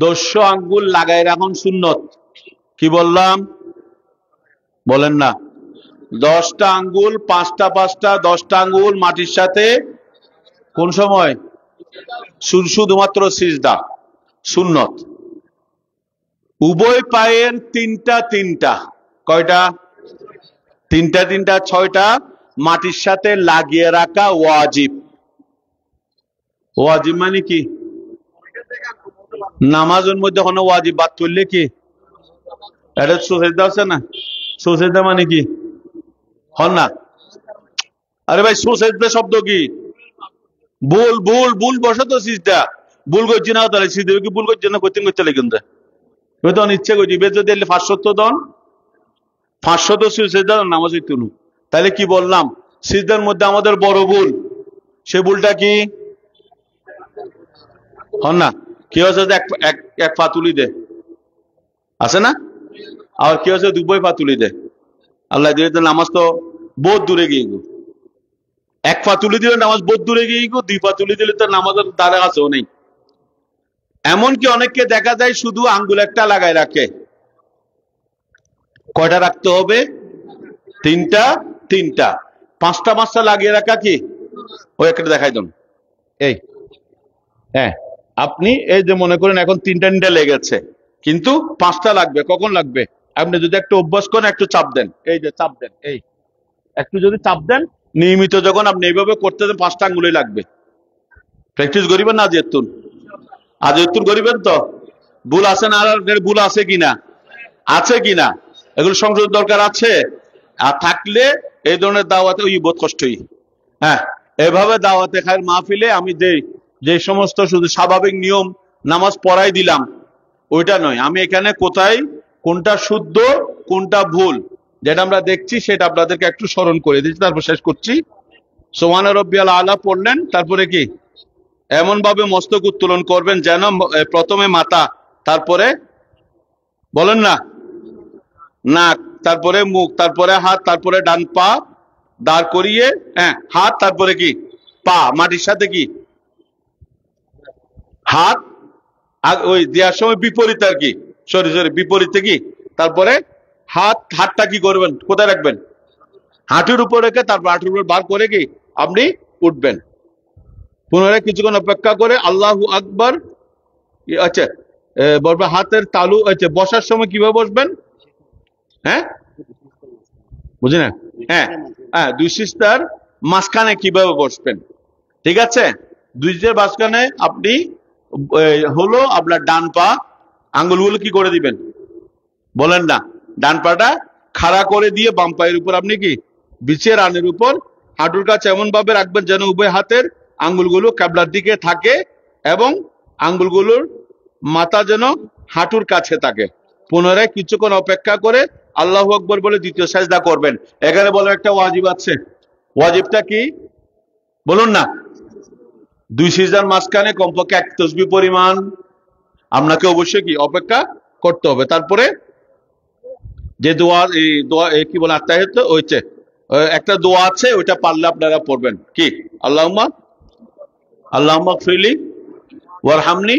দস্য আঙ্গুল লাগাই রাখুন সুন্নত। কি বললাম? বলেন না। 10টা আঙ্গুল, 5টা 5টা 10টা আঙ্গুল মাটির সাথে কোন সময়? শুধুমাত্র সিজদা সুন্নত। উভয় পায়ের 3টা 3টা, কয়টা? 3টা 3টা 6টা মাটির সাথে লাগিয়ে রাখা ওয়াজিব। ওয়াজিব মানে কি? নামাজের মধ্যে কোনো ওয়াজিব বাদ করলে কি এটা সুজদা আছে না? সুজদা মানে কি? হন না? আরে ভাই, সুজদা শব্দ কি? ভুল ভুল ভুল বসে তো সিজদা ভুল করছি না, তাহলে সিজদা কি ভুল করছি না? করতে করতে লেগে তখন ইচ্ছে করছি বেশ যদি 500 দন 500 সিজদা নামাজ হইতো না। তাহলে কি বললাম? সিজদার মধ্যে আমাদের বড় ভুল, সে ভুলটা কি? হন না? কি হচ্ছে যে এক পা তুলি দে, আছে না? আর কি হচ্ছে দুই পা তুলি দে। আল্লাহ দিয়ে নামাজ তো বহুত দূরে গিয়ে গো। এক পা তুলি দিলে নামাজ বহুত দূরে গিয়ে গো, 2 পা তুলি দিলে তো নামাজের দ্বারা আছেও নেই। এমনকি অনেককে দেখা যায় শুধু আঙ্গুল একটা লাগায় রাখে। কয়টা রাখতে হবে? 3টা 3টা। 5টা 5টা লাগিয়ে রাখা কি? ওই একটা দেখাই দেন। এই হ্যাঁ, আপনি এই যে মনে করেন এখন 3টা 3টা লেগেছে, কিন্তু 5টা লাগবে। কখন লাগবে? আপনি যদি একটু অভ্যাস করেন, একটু চাপ দেন, এই যে চাপ দেন, এই একটু যদি চাপ দেন, নিয়মিত যখন আপনি এইভাবে করতে দেন 5টা আঙ্গুলই লাগবে। প্র্যাকটিস করিবেন না? আজ এতুন করিবেন তো? ভুল আছে না? আর ভুল আছে কিনা? আছে কিনা? এগুলো সংশোধন দরকার আছে। আর থাকলে এই ধরনের দাওয়াতে ওই বোধ কষ্টই। হ্যাঁ, এভাবে দাওয়াতে খায়ের মাহফিলে আমি যে সমস্ত শুধু স্বাভাবিক নিয়ম নামাজ পড়াই দিলাম, ওইটা নয়। আমি এখানে কোথায় কোনটা শুদ্ধ কোনটা ভুল যেটা আমরা দেখছি সেটা আপনাদেরকে একটু স্মরণ করে দিচ্ছি, তারপর শেষ করছি। সুবহান রাব্বিয়াল আলা পড়লেন, তারপরে কি? এমন ভাবে মস্তক উত্তোলন করবেন যেন প্রথমে মাথা, তারপরে বলেন না নাক, তারপরে মুখ, তারপরে হাত, তারপরে ডান পা দাঁড় করিয়ে, হ্যাঁ হাত, তারপরে কি? পা মাটির সাথে কি? হাত ওই দেওয়ার সময় বিপরীত আর কি, সরি বিপরীতে কি? তারপরে হাতটা কি করবেন? কোথায় রাখবেন? হাঁটুর উপর রেখে, তারপর হাঁটুর উপর বার করে কি আপনি উঠবেন। পুনরায় কিছুক্ষণ অপেক্ষা করে আল্লাহু আকবার। আচ্ছা, বলবে হাতের তালু। আচ্ছা, বসার সময় কিভাবে বসবেন? হ্যাঁ, বুঝি না। হ্যাঁ হ্যাঁ, 2 সিস্টার মাঝখানে কিভাবে বসবেন? ঠিক আছে, 2 সিস্টার মাঝখানে আপনি হলো আপনার ডান পা আঙ্গুলগুলো কি করে দিবেন? বলেন না। ডান পাটা খাড়া করে দিয়ে বাম পায়ের উপর আপনি কি বিছিয়ে রানের উপর হাঁটুর কাছে এমন ভাবে রাখবেন যেন উভয় হাতের আঙ্গুলগুলো কিবলার দিকে থাকে এবং আঙ্গুলগুলোর মাথা যেন হাঁটুর কাছে থাকে। পুনরায় কিছুক্ষণ অপেক্ষা করে আল্লাহু আকবার বলে দ্বিতীয় সাজদা করবেন। এখানে বলে একটা ওয়াজিব আছে। ওয়াজিবটা কি বলুন না? 2 সিজদার মাঝখানে কমপক্ষে 1 তাসবিহ পরিমাণ আপনাকে অবশ্যই কি অপেক্ষা করতে হবে। তারপরে যে দোয়া কি বলে আত্তাহিয়াত, ওইছে একটা দোয়া আছে, ওইটা পারলে আপনারা পড়বেন। কি? আল্লাহুম্মা গফিরলি ওয়ারহামনি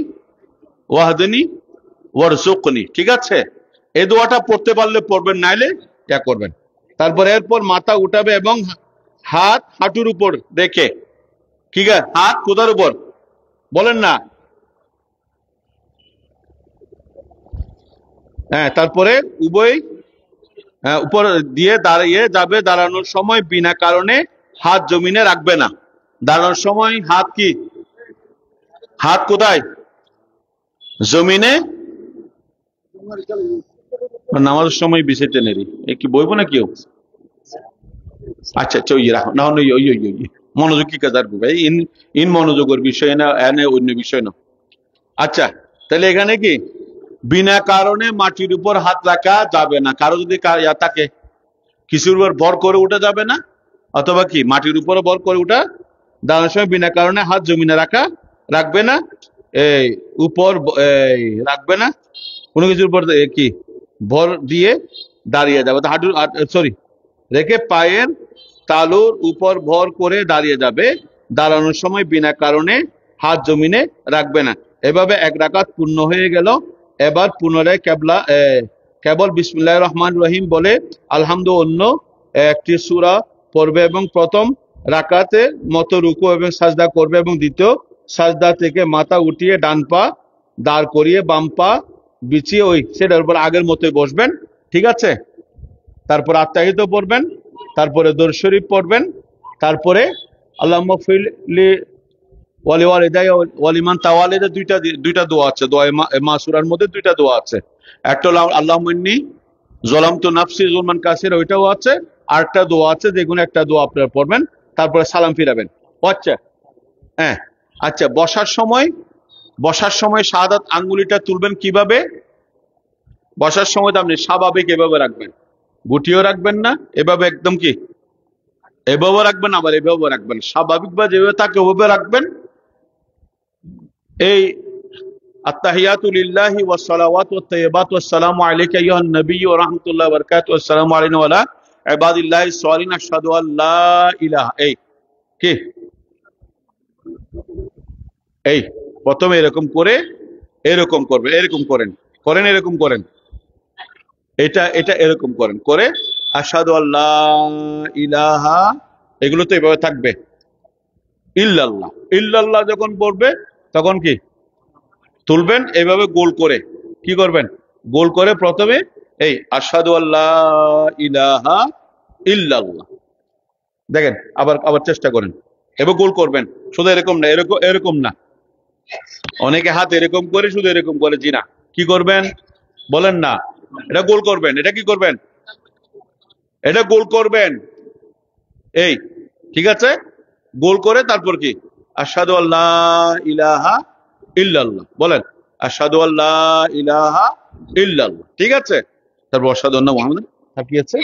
ওয়াহদিনি ওয়ারযুকনি। ঠিক আছে, এই দোয়াটা পড়তে পারলে পড়বেন, নাইলে ইয়া করবেন। তারপর এরপর মাথা উঠাবে এবং হাত হাঁটুর উপর রেখে, ঠিক আছে, হাত কোথার উপর? বলেন না। হ্যাঁ, তারপরে উভয় উপর দিয়ে দাঁড়িয়ে যাবে। দাঁড়ানোর সময় বিনা কারণে হাত জমিনে রাখবে না। দাঁড়ানোর সময় হাত কি, হাত কোথায়? জমিনে। নামাজের সময় বিছাইতে নেই, এই কি বইব না কেউ? আচ্ছা আচ্ছা, ওই রাখো না, মনোযোগ কি কাজ ভাই, ইন মনোযোগের বিষয় না, এনে অন্য বিষয় না। আচ্ছা, তাহলে এখানে কি বিনা কারণে মাটির উপর হাত রাখা যাবে না। কারো যদি থাকে কিছুর উপর ভর করে উঠা যাবে না, অথবা কি মাটির উপরে ভর করে উঠা। দাঁড়ানোর সময় বিনা কারণে হাত জমিনে রাখবে না, এই উপর রাখবে না, কোনো কিছুর উপর কি ভর দিয়ে দাঁড়িয়ে যাবে। হাঁটু সরি রেখে পায়ের তালুর উপর ভর করে দাঁড়িয়ে যাবে। দাঁড়ানোর সময় বিনা কারণে হাত জমিনে রাখবে না। এভাবে এক রাকাত পূর্ণ হয়ে গেল। এবার পুনরায় কেবল বিসমিল্লাহির রহমানির রহিম বলে আলহামদু অন্য একটি সূরা পড়বে এবং প্রথম রাকাতের মতো রুকু এবং সাজদা করবে এবং দ্বিতীয় সাজদা থেকে মাথা উঠিয়ে ডান পা দাঁড় করিয়ে বাম পা বিছিয়ে সেটার উপর আগের মতোই বসবেন। ঠিক আছে? তারপর আত্মাহিত পড়বেন, তারপরে দরুদ শরীফ পড়বেন, তারপরে আল্লাহুম্মা ফিরলি ওয়ালিওয়ালিদাই ওয়ালিমান তাওয়ালিদা দুইটা দোয়া আছে। দোয়া মাসুরার মধ্যে দুইটা দোয়া আছে। একটা হলো আল্লাহুম্মা ইন্নী যালামতু নাফসি যুলমান কাসীরা, ওইটাও আছে। আরেকটা দোয়া আছে, যেগুলো একটা দোয়া আপনারা পড়বেন, তারপরে সালাম ফিরাবেন। আচ্ছা, হ্যাঁ, আচ্ছা, বসার সময় শাহাদাত আঙ্গুলিটা তুলবেন কিভাবে? বসার সময় তো আপনি স্বাভাবিক এভাবে রাখবেন, গুটিও রাখবেন না, এভাবে একদম কি এভাবে রাখবেন, আবার এভাবে রাখবেন। স্বাভাবিক বা যেভাবে থাকে ওভাবে রাখবেন। এই আত্তাহিয়াতু লিল্লাহি ওয়াস সালাওয়াতু ওয়াত তাইয়্যিবাতু আসসালামু আলাইকা আইয়ুহান নাবিয়্যু ওয়া রাহমাতুল্লাহি ওয়া বারাকাতুহু আসসালামু আলাইনা ওয়া আলা ইবাদিল্লাহিস সালিহিন আশহাদু আল্লা ইলাহা। এই প্রথমে এরকম করে এরকম করবেন, এরকম করেন এরকম করেন, এটা এরকম করে আশহাদু আল্লা ইলাহা, এগুলো তো এভাবে থাকবে। ইল্লাল্লাহ, ইল্লাল্লাহ যখন পড়বে তখন কি তুলবেন এইভাবে গোল করে। কি করবেন? গোল করে প্রথমে এই আশহাদু আল্লা ইলাহা ইল্লাল্লাহ। দেখেন, আবার চেষ্টা করেন, এবার গোল করবেন। শুধু এরকম না, এরকম না। অনেকে হাত এরকম করে, শুধু এরকম করে। জি না, কি করবেন বলেন না? এটা গোল করবেন। এটা কি করবেন? এটা গোল করবেন। এই, ঠিক আছে? গোল করে তারপর কি আশহাদু আল্লা ইলাহা ইল্লাল্লাহ বলেন। আশহাদু আল্লা ইলাহা ইল্লাল্লাহ। ঠিক আছে? তারপর আশহাদু আন্না মুহাম্মাদান কি আছে?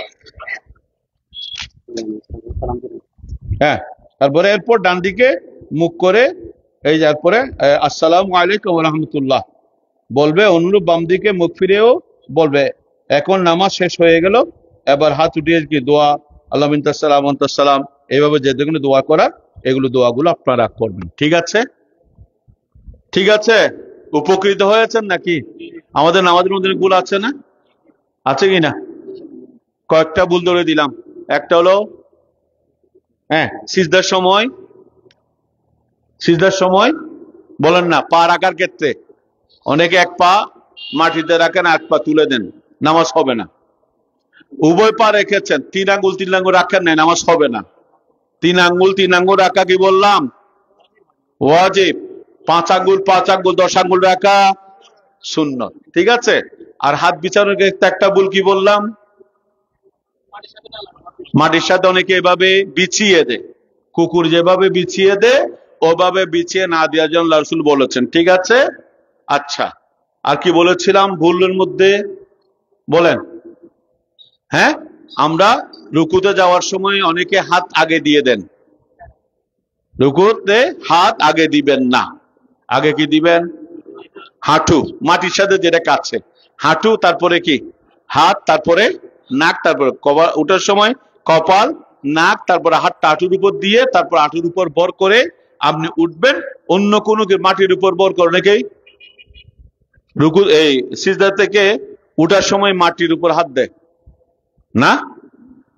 হ্যাঁ, তারপরে এরপর ডান দিকে মুখ করে এই তারপরে আসসালামু আলাইকুম ওয়া রাহমাতুল্লাহ বলবে। অনুরূপ বাম দিকে মুখ ফিরেও বলবে। এখন নামাজ শেষ হয়ে গেল। এবার হাত উঠিয়ে কি দোয়া, আল্লাহুম্মা আনতাস সালাম ওয়া আনতাস সালাম, এইভাবে যেগুলো দোয়া করার এগুলো দোয়াগুলো আপনারা করবেন। ঠিক আছে? ঠিক আছে? উপকৃত হয়েছেন নাকি? আমাদের নামাজের মধ্যে ভুল আছে না? আছে কি না? কয়েকটা ভুল ধরে দিলাম। একটা হলো সিজদার সময় বলেন না, পা রাখার ক্ষেত্রে অনেকে এক পা মাটিতে রাখেন, এক পা তুলে দেন, নামাজ হবে না। উভয় পা রেখেছেন, তিন আঙ্গুল রাখেন নাই, নামাজ হবে না। তিন আঙ্গুল রাখা কি বললাম? ওয়াজিব। পাঁচ আঙ্গুল 10 আঙ্গুল রাখা সুন্নত। ঠিক আছে? আর হাত বিছানোর ক্ষেত্রে একটা ভুল কি বললাম? মাটির সাথে অনেকে এভাবে বিছিয়ে দেয়, কুকুর যেভাবে বিছিয়ে দেয় ওভাবে বিছিয়ে না দেওয়ার জন্য আল্লাহ রাসূল বলেছেন। ঠিক আছে? আচ্ছা, আর কি বলেছিলাম ভুলের মধ্যে বলেন? হ্যাঁ, আমরা রুকুতে যাওয়ার সময় অনেকে হাত আগে দিয়ে দেন। রুকুতে হাত আগে দিবেন না। আগে কি দিবেন? হাঁটু মাটির সাথে যেটা কাছে, হাঁটু, তারপরে কি হাত, তারপরে নাক, তারপরে উঠার সময় কপাল, নাক, তারপরে হাতটা হাঁটুর উপর দিয়ে, তারপর হাঁটুর উপর ভর করে আপনি উঠবেন। অন্য কোনো মাটির উপর ভর করে অনেকেই রুকু এই সিজদা থেকে উঠার সময় মাটির উপর হাত দেয় না,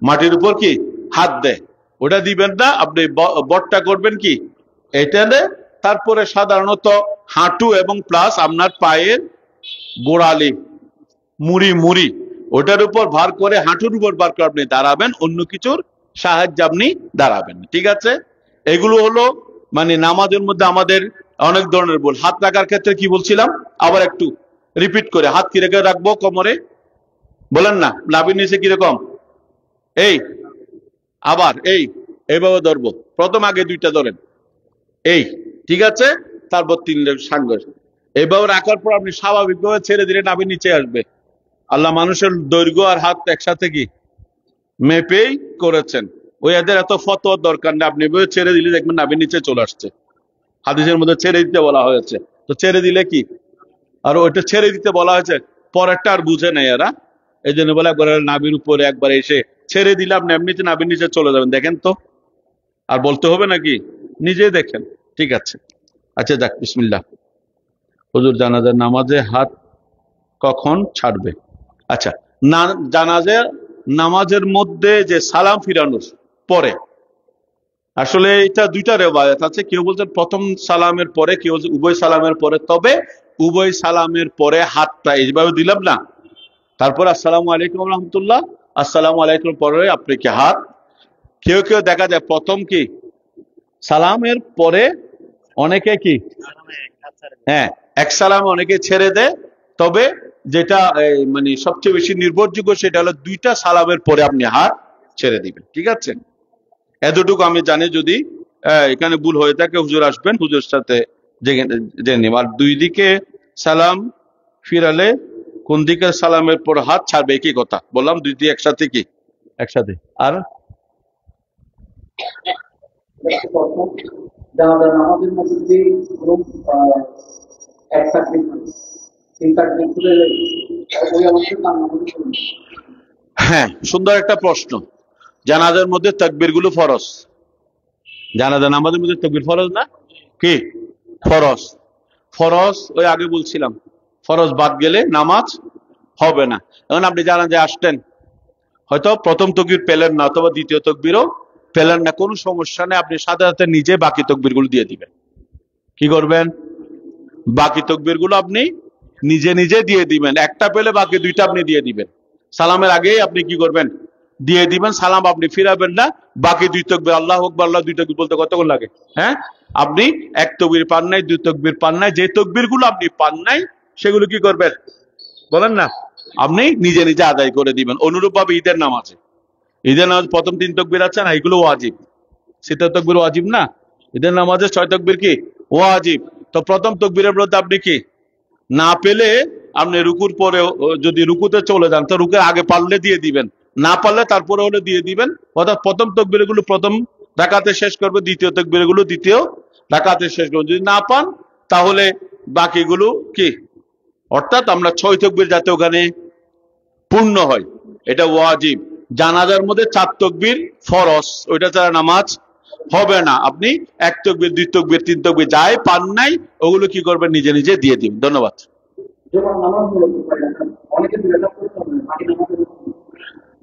মাটির উপর কি হাত দেয়, ওটা দিবেন না। আপনি বটটা করবেন কি এটা তারপরে সাধারণত হাঁটু এবং প্লাস আপনার পায়ের গোড়ালি, মুড়ি মুড়ি, ওটার উপর ভার করে, হাঁটুর উপর ভার করে আপনি দাঁড়াবেন, অন্য কিছুর সাহায্যে আপনি দাঁড়াবেন। ঠিক আছে? এগুলো হলো মানে নামাজের মধ্যে আমাদের অনেক ধরনের ভুল। হাত রাখার ক্ষেত্রে কি বলছিলাম, আবার একটু রিপিট করে, হাত কি রেখে রাখবো কোমরে, বলেন না, নাভির নিচে কিরকম, এই, আবার এইভাবে ধরবো, প্রথম আগে দুইটা ধরেন, এই, ঠিক আছে, তারপর তিনটা সাঙ্গ, এইভাবে রাখার পর আপনি স্বাভাবিকভাবে ছেড়ে দিলে নাভির নিচে আসবে। আল্লাহ মানুষের দৈর্ঘ্য আর হাত একসাথে কি মেপেই করেছেন, ওই এদের এত ফতোয়ার দরকার নেই, আপনি ছেড়ে দিলে দেখবেন নাভির নিচে চলে আসছে। হাদিসের মধ্যে ছেড়ে দিতে বলা হয়েছে, তো ছেড়ে দিলে কি, আর ওইটা ছেড়ে দিতে বলা হয়েছে, পরেরটা আর বুঝে নেই এরা, এই জন্য বলে একবার নাভির উপরে একবার এসে ছেড়ে দিলে আপনি এমনিতে নাভির নিচে চলে যাবেন। দেখেন তো, আর বলতে হবে নাকি, নিজেই দেখেন। ঠিক আছে, আচ্ছা যাক, বিসমিল্লাহ। হুজুর, জানাজার নামাজে হাত কখন ছাড়বে? আচ্ছা, না, জানাজার নামাজের মধ্যে যে সালাম ফিরানোর পরে, আসলে এটা দুইটা রেওয়ায়াত আছে, কেউ বলছেন প্রথম সালামের পরে, কেউ উভয় সালামের পরে। তবে উভয় সালামের পরে হাতটা এইভাবে দিলাম না, তারপর আসসালামু আলাইকুম রহমতুল্লাহ, আসসালামু আলাইকুম পরে আপনি কি হাত, কেউ কেউ দেখা যায় প্রথম কি সালামের পরে অনেকে কি, হ্যাঁ, এক সালামে অনেকে ছেড়ে দেয়। তবে যেটা মানে সবচেয়ে বেশি নির্ভরযোগ্য সেটা হলো দুইটা সালামের পরে আপনি হাত ছেড়ে দিবেন। ঠিক আছে, এতটুকু আমি জানি। যদি এখানে ভুল হয়ে থাকে হুজুর আসবেন, হুজুর সাথে জেনে নিব। আর দুই দিকে সালাম ফিরালে কোন দিকে সালামের পর হাত ছাড়বে, কি কথা বললাম, দুই দিকে একসাথে কি একসাথে। আর হ্যাঁ, সুন্দর একটা প্রশ্ন। জানাজার মধ্যে তাকবীর গুলো ফরজ, জানাজা নামাজের মধ্যে তাকবীর ফরজ না কি? ফরজ, ফরজ ওই আগে বলছিলাম, ফরজ বাদ গেলে নামাজ হবে না। এখন আপনি জানাজায় আসতেন, হয়তো প্রথম তাকবীর পেলেন না, অথবা দ্বিতীয় তাকবীরও পেলেন না, কোনো সমস্যা নেই, আপনি সাথে সাথে নিজে বাকি তাকবীর গুলো দিয়ে দিবেন। কি করবেন? বাকি তাকবীর গুলো আপনি নিজে নিজে দিয়ে দিবেন। একটা পেলে বাকি দুইটা আপনি দিয়ে দিবেন। সালামের আগেই আপনি কি করবেন? দিয়ে দিবেন। সালাম আপনি ফিরাবেন না, বাকি দুই তাকবীর, আল্লাহু আকবার, আল্লাহ, দুই তাকবীর বলতে কতক্ষণ লাগে? হ্যাঁ, আপনি এক তাকবীর পান নাই, দুই তাকবীর পান নাই, যে তাকবীর গুলো আপনি পান নাই সেগুলো কি করবেন বলেন না, আপনি নিজে নিজে আদায় করে দিবেন। অনুরূপ ভাবে ঈদের নামাজে, ঈদের নামাজ প্রথম তিন তাকবীর আছে না, এগুলো ওয়াজিব। সিতা তাকবীর ওয়াজিব না, ঈদের নামাজে 6 তাকবীর কি ওয়াজিব। তো প্রথম তাকবীরের মধ্যে আপনি কি না পেলে, আপনি রুকুর পরে যদি রুকুতে চলে যান তো রুকুর আগে পারলে দিয়ে দিবেন, না পারলে তারপরে হলে দিয়ে দিবেন। অর্থাৎ প্রথম তাকবীর গুলো প্রথম রাকাতে শেষ করবে, দ্বিতীয় তাকবীর গুলো দ্বিতীয় রাকাতে শেষ করবে। যদি না পান তাহলে বাকিগুলো কি, অর্থাৎ আমরা 6 তাকবীর যাতে ওখানে পূর্ণ হয়, এটা ওয়াজিব। জানাজার মধ্যে 4 তাকবীর ফরজ, ওইটা ছাড়া নামাজ হবে না। আপনি এক তাকবীর, দুই তাকবীর, তিন তাকবীর যাই পান নাই ওগুলো কি করবেন? নিজে নিজে দিয়ে দিন। ধন্যবাদ।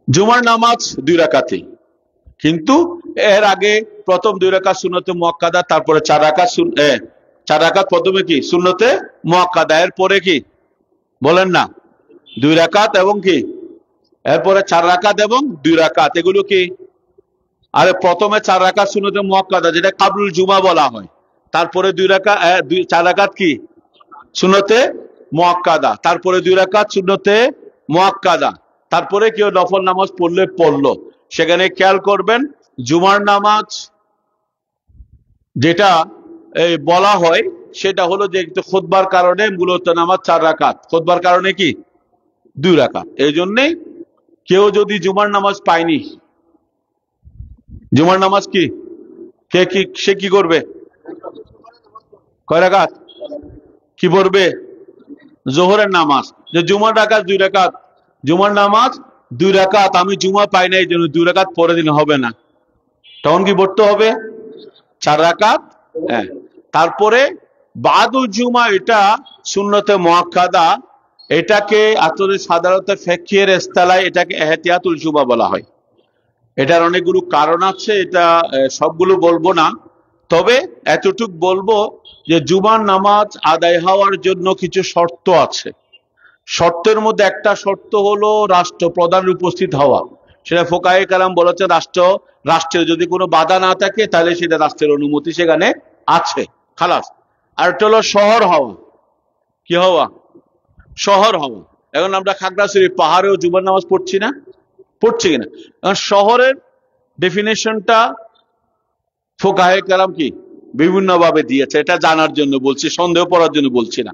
জুমার নামাজ 2 রাকাতই, কিন্তু এর আগে প্রথম 2 রাকাত সুন্নতে মুআক্কাদা, তারপরে 4 রাকাত 4 রাকাত প্রথমে কি সুন্নতে মুআক্কাদা, এরপরে কি বলেন না 2 রাকাত এবং কি এরপরে 4 রাকাত এবং 2 রাকাত, এগুলো কি? আরে প্রথমে 4 রাকাত সুন্নতে মুআক্কাদা, যেটা কাবলুল জুমা বলা হয়, তারপরে 2 রাকাত 4 রাকাত কি সুন্নতে মুআক্কাদা, তারপরে 2 রাকাত সুন্নতে মুআক্কাদা, তারপরে কেউ নফল নামাজ পড়লে পড়লো। সেখানে খেয়াল করবেন, জুমার নামাজ যেটা বলা হয় সেটা হলো যে খুতবার কারণে মূলত নামাজ 4 রাকাত, খুতবার কারণে কি 2 রাকাত। এই জন্যে কেউ যদি জুমার নামাজ পায়নি, জুমার নামাজ কি সে কি করবে? কয় রাকাত কি পড়বে? জোহরের নামাজ, যে জুমার রাকাত 2 রাকাত, জুমার নামাজ 2 রাকাত, আমি জুমা পাই না এই জন্য 2 রাকাত পরে দিন হবে না, তখন কি পড়তে হবে? 4 রাকাত। হ্যাঁ, তারপরে বাদুল জুমা, এটা সুন্নতে মুআক্কাদা, এটাকে আসলে সাধারণত ফিকহের ইসতিলাহে এটাকে এহতিয়াতুল জুমা বলা হয়। এটার অনেকগুলো কারণ আছে, এটা সবগুলো বলবো না, তবে এতটুক বলবো যে জুমার নামাজ আদায় হওয়ার জন্য কিছু শর্ত আছে। শর্তের মধ্যে একটা শর্ত হলো রাষ্ট্রপ্রধানের উপস্থিত হওয়া। সেটা ফোকায়ে কেরাম বলেছে, রাষ্ট্রের যদি কোনো বাধা না থাকে তাহলে সেটা রাষ্ট্রের অনুমতি সেখানে আছে, খালাস। আর একটা হলো শহর হওয়া। কি হওয়া? শহর হওয়া। এখন আমরা খাগড়াছড়ি পাহাড়েও জুমার নামাজ পড়ছি না, পড়ছি কিনা? এখন শহরের ডেফিনেশনটা ফোকায়ে কেরাম কি বিভিন্ন ভাবে দিয়েছে, এটা জানার জন্য বলছি, সন্দেহ পড়ার জন্য বলছি না।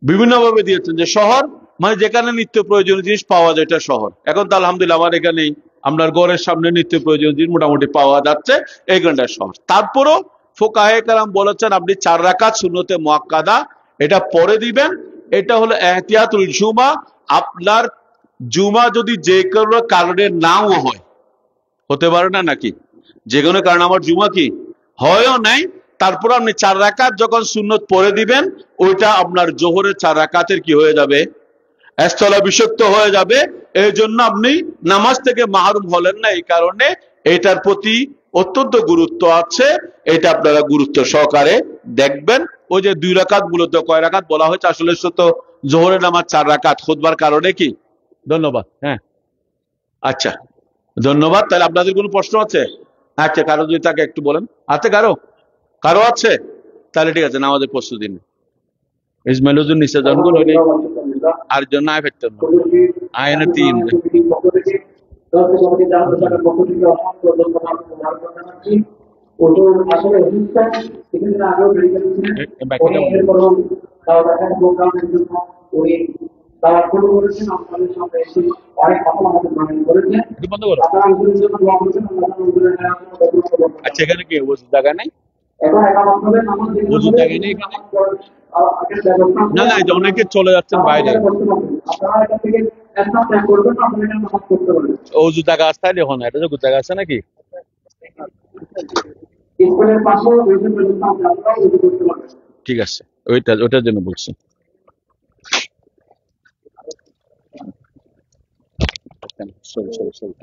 বিভিন্ন ভাবে দিয়েছেন যে শহর মানে যেখানে নিত্য প্রয়োজনীয় জিনিস পাওয়া যায় এটা শহর। এখন তো আলহামদুলিল্লাহ আমার এখানেই আপনার ঘরের সামনে নিত্য প্রয়োজনীয় জিনিস মোটামুটি পাওয়া যাচ্ছে, এই ঘন্টা শহর। তারপরও ফোকায়ে কেরাম বলেছেন আপনি 4 রাকাত সুন্নতে মুআক্কাদা এটা পরে দিবেন। এটা হলো এহতিয়াতুল জুমা। আপনার জুমা যদি যে কোনো কারণে নাও হয়, হতে পারে না নাকি, যে কোনো কারণে আমার জুমা কি হয়ও নাই, তারপর আপনি 4 রাকাত যখন সুন্নত পড়ে দিবেন, ওইটা আপনার জোহরের 4 রাকাতের কি হয়ে যাবে, স্থলাভিষিক্ত হয়ে যাবে। এই জন্য আপনি নামাজ থেকে মাহরুম হলেন না। এই কারণে এটার প্রতি অত্যন্ত গুরুত্ব আছে, এটা আপনারা গুরুত্ব সহকারে দেখবেন। ওই যে 2 রাকাত, মূলত কয় রাকাত বলা হয়েছে, আসলে তো জোহরের নামাজ 4 রাকাত, খুতবার কারণে কি। ধন্যবাদ। হ্যাঁ, আচ্ছা, ধন্যবাদ। তাহলে আপনাদের কোনো প্রশ্ন আছে? আচ্ছা, কারো যদি তাকে একটু বলেন। আছে কারো? কারো আছে? তাহলে ঠিক আছে, নামাজের প্রস্তুতি নিন। ইসমাইল হুজুর নিচে জনগণ হইলে আর জন্য আয় ফেরতেন না আয়না 3 বন্ধ করো। আচ্ছা, এখানে কি ওষুধ জায়গা নেই? ওষুধ জায়গা নেই এখানে? না না, অনেকে চলে যাচ্ছেন বাইরে। ওষুধ জায়গা আসতে হলে এখন এটা ওষুধ জায়গা আছে নাকি? ঠিক আছে, ওইটার জন্য বলছি। Sorry sorry sorry.